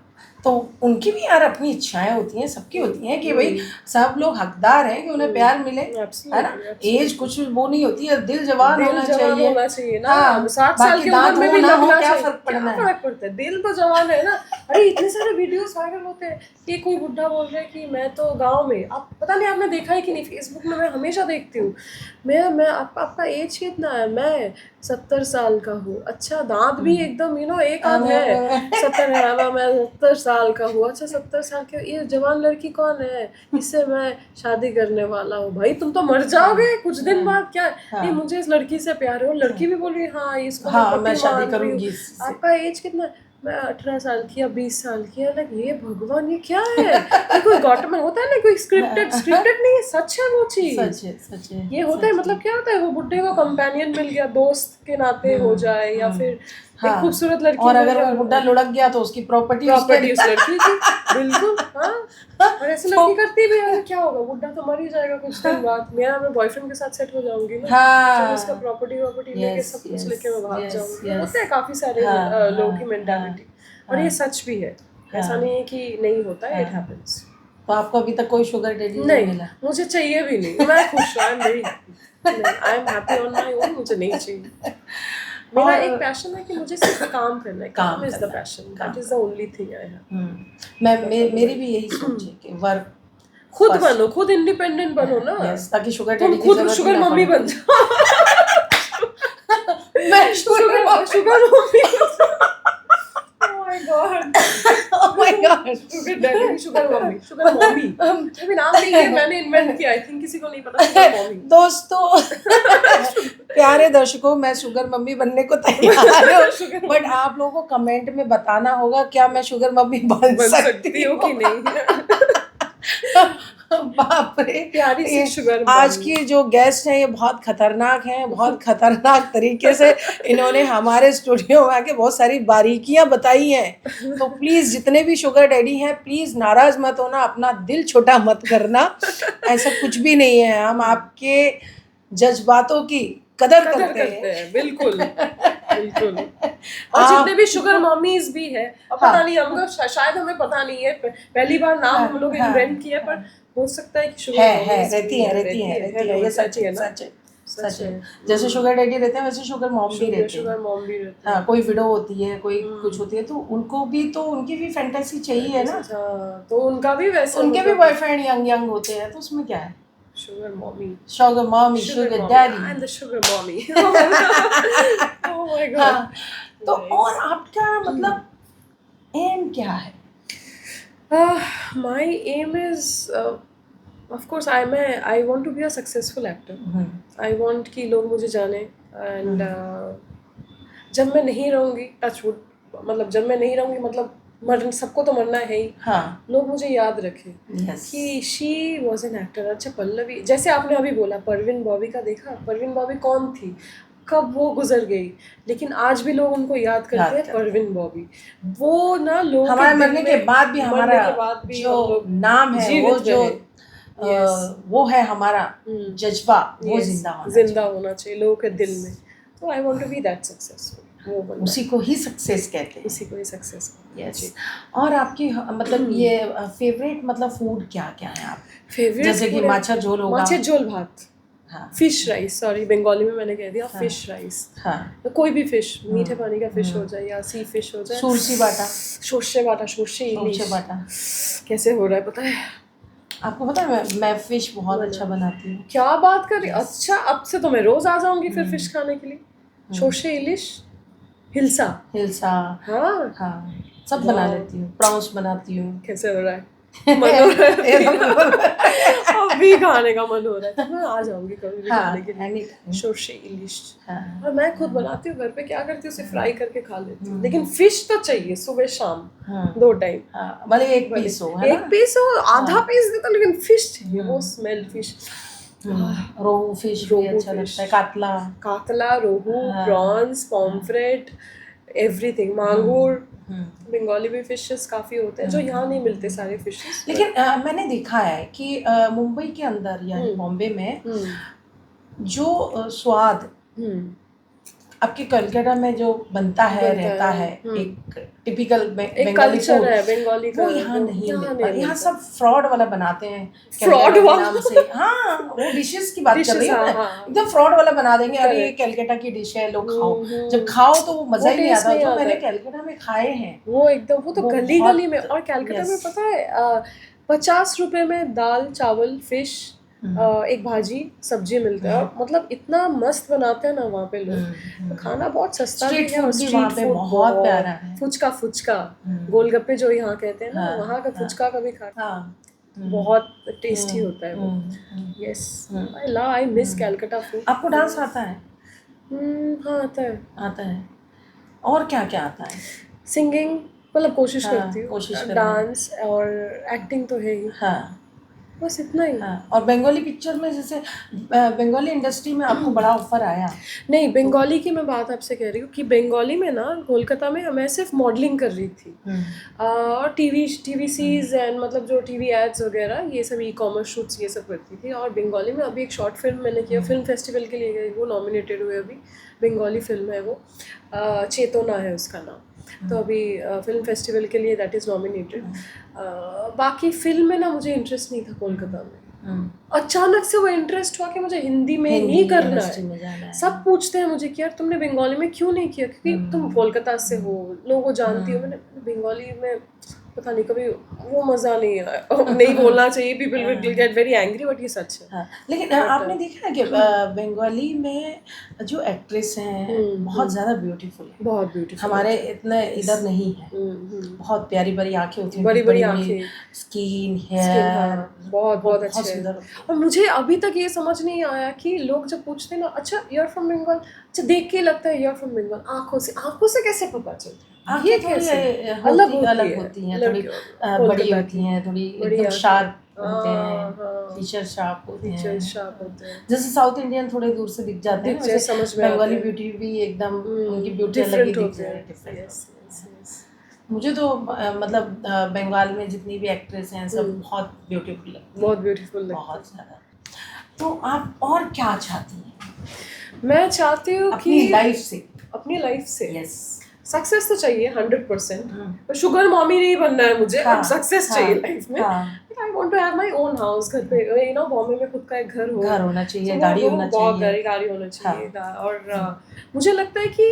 तो उनकी भी यार अपनी इच्छाएं होती हैं, सबकी होती हैं कि भाई सब लोग हकदार हैं कि उन्हें प्यार मिले, है ना? एज कुछ वो नहीं होती है, दिल जवान होना चाहिए ना। 60 साल की उम्र में भी लगना क्या चाहिए, फर्क पड़ना है? फर्क पड़ता है, दिल तो जवान है ना। अरे इतने सारे वीडियोस वायरल होते हैं कि कोई बुढ़ा बोल रहा है कि मैं तो गाँव में, आप पता नहीं आपने देखा है कि नहीं, फेसबुक में मैं हमेशा देखती हूँ, मैं आपका एज कितना है? मैं 70 साल का हूँ। अच्छा, दांत भी एकदम एक आध है, 70 है, मैं 70 साल का हूँ। अच्छा 70 साल के, ये जवान लड़की कौन है? इससे मैं शादी करने वाला हूँ। भाई तुम तो मर जाओगे कुछ दिन बाद। क्या नहीं, मुझे इस लड़की से प्यार है। और लड़की भी बोल रही है हाँ इसको मैं शादी करूंगी। आपका एज कितना है? मैं 18 साल की या 20 साल की। अलग ये भगवान, ये क्या है? ये कोई गॉटमैन होता है ना, कोई स्क्रिप्टेड नहीं है, सच है वो चीज, सच है ये होता है। मतलब क्या होता है, वो बुड्ढे को कंपेनियन मिल गया, दोस्त के नाते हो जाए, या फिर एक खूबसूरत लड़की, और अगर वो बुड्ढा लुढ़क गया तो उसकी प्रॉपर्टी उस लड़की की। बिल्कुल हाँ। और ऐसे लड़की करती भी है, क्या होगा, बुड्ढा तो मर ही जाएगा कुछ दिन बाद, मैं बॉयफ्रेंड के साथ सेट हो जाऊंगी ना, जब उसका प्रॉपर्टी लेके सब कुछ लेके मैं भाग जाऊंगी। होते हैं काफी सारे लोगों की मेंटालिटी, और ये सच भी है, ऐसा नहीं है कि नहीं होता है, इट हैपेंस। तो आपको अभी तक कोई शुगर डैडी नहीं मिला? मुझे चाहिए भी नहीं, मैं खुश हूँ, I am happy on my own, मुझे नहीं चाहिए। मेरा एक पैशन है कि मुझे सिर्फ काम करना है, काम is the passion, that is the only thing I have. मेरी भी यही सोच है कि वर्क खुद बनो, खुद इंडिपेंडेंट बनो ना, ताकि शुगर डैडी की खुद शुगर मम्मी बन जाओ। मैं sugar mummy. my god, Oh my God. Sugar daddy, sugar mummy, sugar mommy, अभी नाम नहीं है, मैंने इन्वेंट किया, आई थिंक किसी को नहीं पता शुगर मॉमी। दोस्तों, प्यारे दर्शकों, मैं शुगर मम्मी बनने को तैयार हूँ, बट आप लोगों को कमेंट में बताना होगा क्या मैं शुगर मम्मी बन सकती हूँ कि नहीं। बाप रे, प्यारी सी शुगर आज मम्मी। की जो गेस्ट हैं ये बहुत खतरनाक हैं, बहुत खतरनाक तरीके से इन्होंने हमारे स्टूडियो में आके बहुत सारी बारीकियां बताई हैं। तो प्लीज जितने भी शुगर डैडी हैं, प्लीज नाराज मत होना, अपना दिल छोटा मत करना, ऐसा कुछ भी नहीं है। हम आपके जज्बातों की कदर करते हैं। बिल्कुल बिल्कुल। और जितने भी शुगर मम्मीज भी है, अब पता नहीं हमको, शायद हमें पता नहीं है, पहली बार नाम हम लोग इन्वेंट किया, पर हो सकता है कि शुगर है रहती है, ये सच है, सच है। जैसे शुगर डैडी रहते हैं वैसे शुगर मॉम भी रहते हैं। शुगर मॉम भी रहते हैं। हाँ, कोई विडो होती है, कोई कुछ होती है, तो उनको भी, तो उनकी भी फैंटेसी चाहिए ना, तो उनका भी वैसे, उनके भी बॉयफ्रेंड यंग होते हैं, तो उसमें क्या है। Sugar mommy, sugar mommy, sugar daddy and the sugar mommy. Oh my God. हाँ, तो और आपका मतलब एम क्या है? My aim is, of course, I want to be a successful actor. I want कि लोग मुझे जाने, and जब मैं नहीं रहूँगी, touch wood, मतलब जब मैं नहीं रहूँगी, मतलब मरना, सबको तो मरना है ही, हाँ, लोग मुझे याद रखें कि she was an actor। अच्छा, पल्लवी, जैसे आपने अभी बोला परवीन बॉबी का, देखा परवीन बॉबी कौन थी, कब वो गुजर गई, लेकिन आज भी लोग उनको याद करते हैं, परवीन बॉबी। वो ना लोग हमारे मरने के बाद भी हमारा जो नाम है, वो जो वो है हमारा जज्बा, वो जिंदा होना चाहिए लोगों के दिल में। तो I want to be that successful, वो उसी को ही सक्सेस कहते हैं, उसी को ही सक्सेस। यस। और आपकी मतलब ये फेवरेट मतलब फूड क्या क्या है आप? फेवरेट जैसे कि माछर झोल होगा, माछर झोल भात, हाँ, फिश राइस, सॉरी बंगाली में मैंने कह दिया, फिश राइस। हाँ, तो कोई भी फिश, मीठे पानी का फिश हो जाए या सी फिश हो जाए, सूरसी बाटा, शोरशे बाटा, शोरशे इलिश बाटा कैसे हो रहा है पता है आपको? पता है मैं फिश बहुत अच्छा बनाती हूँ। क्या बात कर रही? अच्छा, अब से तो मैं रोज आ जाऊंगी फिर फिश खाने के लिए। शोरशे इलिश, हिल्सा, हाँ हाँ, सब बना लेती हूँ, प्रॉन्स बनाती हूँ। कैसे हो रहा है? मन हो रहा है अभी खाने का मन हो रहा है, तो मैं आ जाऊंगी कभी भी खाने के लिए। शोरशे इलिश, और मैं खुद बनाती हूँ घर पे। क्या करती हूँ, उसे फ्राई करके खा लेती हूँ, लेकिन फिश तो चाहिए सुबह शाम 2 टाइम। भले एक पीस हो, है ना? एक पीस हो, आधा पीस देता, लेकिन फिश चाहिए, वो स्मेल फिश। रोहू फिश भी अच्छा लगता है, कातला, रोहू, प्रॉन्स, पॉम्फ्रेट, एवरीथिंग, मांगूर। बंगाली भी फिशेस काफी होते हैं जो यहाँ नहीं मिलते सारे फिशेस। लेकिन मैंने देखा है कि मुंबई के अंदर यानी बॉम्बे में जो स्वाद आपके कलकत्ता में जो बनता है रहता है, एक टिपिकल बंगाली फूड है बंगाली का, वो यहाँ नहीं मिलता। यहाँ सब फ्रॉड वाला बनाते हैं, फ्रॉड वाला नाम से। हाँ, वो डिशेस की बात कर रही हूँ मैं, एकदम फ्रॉड वाला बना देंगे, अरे ये कलकत्ता की डिश है, लोग खाओ। जब खाओ तो वो मजा ही नहीं आता। जो मैंने कलकत्ता में खाए हैं वो एकदम, वो तो गली गली में। और कलकत्ता में पता है 50 रुपए में दाल चावल फिश, एक भाजी सब्जी मिलता है, मतलब इतना मस्त बनाते हैं ना वहाँ पे लोग। तो खाना बहुत सस्ता भी है, और स्ट्रीट फूड बहुत प्यारा है। फुचका गोलगप्पे जो यहाँ कहते हैं ना, वहाँ का फुचका कभी खा, बहुत टेस्टी होता है वो। Yes, I miss Calcutta food. आपको डांस आता है? हाँ, आता है। और क्या क्या आता है? सिंगिंग, मतलब कोशिश करती हूँ। डांस और एक्टिंग तो है ही। हाँ, बस इतना ही। हाँ। और बंगाली पिक्चर में, जैसे बंगाली इंडस्ट्री में आपको बड़ा ऑफर आया? नहीं, बंगाली की मैं बात आपसे कह रही हूँ कि बंगाली में ना कोलकाता में मैं सिर्फ मॉडलिंग कर रही थी, और टीवी सीरीज एंड मतलब जो टीवी एड्स वगैरह, ये सब ई-कॉमर्स शूट्स ये सब करती थी। और बंगाली में अभी एक शॉर्ट फिल्म मैंने किया, फिल्म फेस्टिवल के लिए गई, वो नॉमिनेटेड हुए अभी। बंगाली फिल्म है वो, चेतना है उसका नाम। तो अभी फिल्म फेस्टिवल के लिए दैट इज़ नॉमिनेटेड। बाकी फिल्म में ना मुझे इंटरेस्ट नहीं था कोलकाता में। अचानक से वो इंटरेस्ट हुआ कि मुझे हिंदी में ही करना है। सब पूछते हैं मुझे कि यार तुमने बंगाली में क्यों नहीं किया, क्योंकि तुम कोलकाता से हो, लोगों जानती हो। मैंने बंगाली में पता नहीं कभी वो मज़ा नहीं आया। नहीं बोलना चाहिए, people will get very angry, but ये सच है। हाँ, लेकिन आपने देखा है कि बंगाली में जो एक्ट्रेस हैं बहुत ज़्यादा ब्यूटीफुल है, बहुत ब्यूटीफुल, हमारे इतने इधर नहीं है। बहुत प्यारी बड़ी आंखें होती हैं, बड़ी बड़ी बड़ी आंखें, स्किन, स्किन, हेयर, हाँ, बहुत बहुत अच्छे सुंदर हैं। होती है। और मुझे अभी तक ये समझ नहीं आया कि लोग जब पूछते हैं ना, अच्छा यू आर फ्रॉम बंगाल, अच्छा देख के लगता है यू आर फ्रॉम बंगाल, आंखों से कैसे पता चलता है? आंखें ये थोड़ी कैसे अलग अलग होती हैं, थोड़ी लड़कियों, बड़ी कोलकाता होती की हैं, थोड़ी बड़ी एकदम आंखें, शार्प होते हाँ हैं, हाँ, फीचर शार्प होते हैं। फीचर्स शार्प होते हैं, जैसे साउथ इंडियन थोड़े दूर से दिख जाते हैं ना, पिक्चर वैसे समझ में आते बंगाली हैं, ब्यूटी भी एकदम उनकी ब्यूटी अलग ही डिफरेंट दिख होते जाए, हैं। डिफरेंट यस होती यस है। यस। मुझे तो मतलब बंगाल में जितनी भी एक्ट्रेस हैं सब बहुत ब्यूटीफुल लगती हैं, बहुत ब्यूटीफुल लगता बहुत ज़्यादा। तो आप और क्या चाहती हैं है। मैं चाहती हूँ अपनी कि लाइफ से? अपनी लाइफ से यस। सक्सेस तो चाहिए 100%, पर शुगर मॉमी नहीं बनना है मुझे, हाँ, बट सक्सेस हाँ, चाहिए लाइफ में। हाँ, I want to have my own house, घर पे यू नो बॉम्बे में खुद का एक घर हो, घर होना चाहिए, तो गाड़ी वो होना बहुत चाहिए। गाड़ी होना चाहिए। हाँ, और मुझे लगता है कि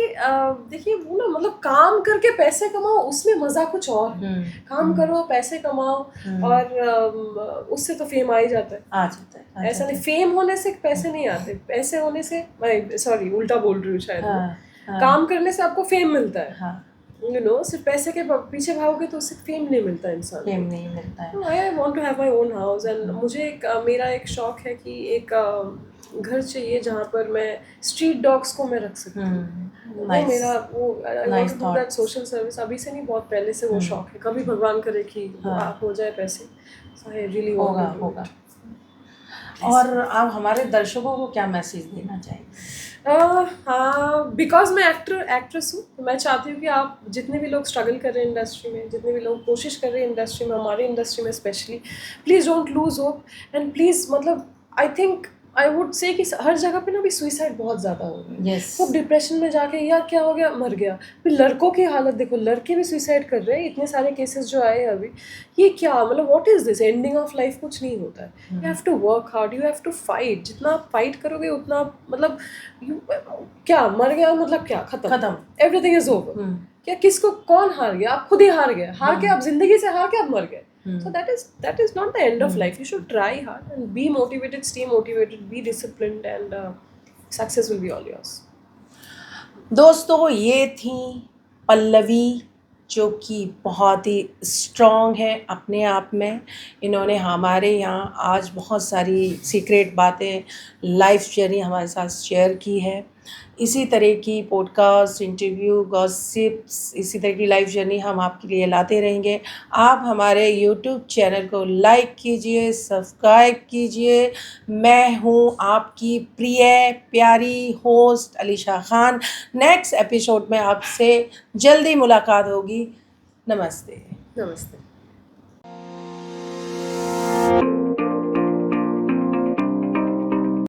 देखिए वो ना, मतलब काम करके पैसे कमाओ, उसमें मजा कुछ और है। काम करो, पैसे कमाओ, और उससे तो फेम आ ही जाता है। आ जाता है, आ ऐसा जाता नहीं, है। फेम होने से पैसे नहीं आते, पैसे होने से, सॉरी उल्टा बोल रही हूँ शायद मैं। हाँ, हाँ, काम करने से आपको फेम मिलता है, हाँ, यू नो, सिर्फ पैसे के पीछे भागोगे तो उससे फेम नहीं मिलता इंसान फेम को। नहीं मिलता है। I want to have my own house, and मुझे एक मेरा एक शौक है कि एक घर चाहिए जहाँ पर मैं स्ट्रीट डॉग्स को मैं रख सकती हूँ। वो नाइस, मेरा वो I want nice to do that thought. Social service, अभी से नहीं, बहुत पहले से वो शौक है। कभी भगवान करे कि हो जाए पैसे, सो आई रियली वांट होगा, टू डू होगा। इट। और आप हमारे दर्शकों को क्या मैसेज देना चाहेंगे? हाँ, बिकॉज मैं एक्ट्रेस हूँ, तो मैं चाहती हूँ कि आप जितने भी लोग स्ट्रगल कर रहे हैं इंडस्ट्री में, जितने भी लोग कोशिश कर रहे हैं इंडस्ट्री में, हमारी इंडस्ट्री में specially, please don't lose hope, and please, मतलब I think I would say कि हर जगह पे ना भी सुइसाइड बहुत ज़्यादा हो रहा है। यस, सब डिप्रेशन में जाके यार क्या हो गया, मर गया। फिर लड़कों की हालत देखो, लड़के भी सुइसाइड कर रहे हैं, इतने सारे केसेस जो आए हैं अभी। ये क्या, मतलब what is this, ending of life कुछ नहीं होता है। You have to work hard, you have to fight, जितना आप फाइट करोगे उतना, मतलब क्या मर गया मतलब क्या, खत्म, एवरीथिंग इज ओवर। क्या, किसको, कौन हार गया? आप खुद ही हार गए, हार के आप जिंदगी से हार के आप मर गए। So that is not the end of life. You should try hard and be motivated, stay motivated, be disciplined, and success will be all yours. दोस्तों ये थी पल्लवी, जो कि बहुत ही स्ट्रॉन्ग है अपने आप में। इन्होंने हमारे यहाँ आज बहुत सारी सीक्रेट बातें, लाइफ जर्नी हमारे साथ शेयर की है। इसी तरह की पॉडकास्ट, इंटरव्यू, गॉसिप्स, इसी तरह की लाइफ जर्नी हम आपके लिए लाते रहेंगे। आप हमारे यूट्यूब चैनल को लाइक कीजिए, सब्सक्राइब कीजिए। मैं हूँ आपकी प्रिय प्यारी host Alisha Khan. Next episode में आपसे जल्दी मुलाकात होगी। नमस्ते। Namaste.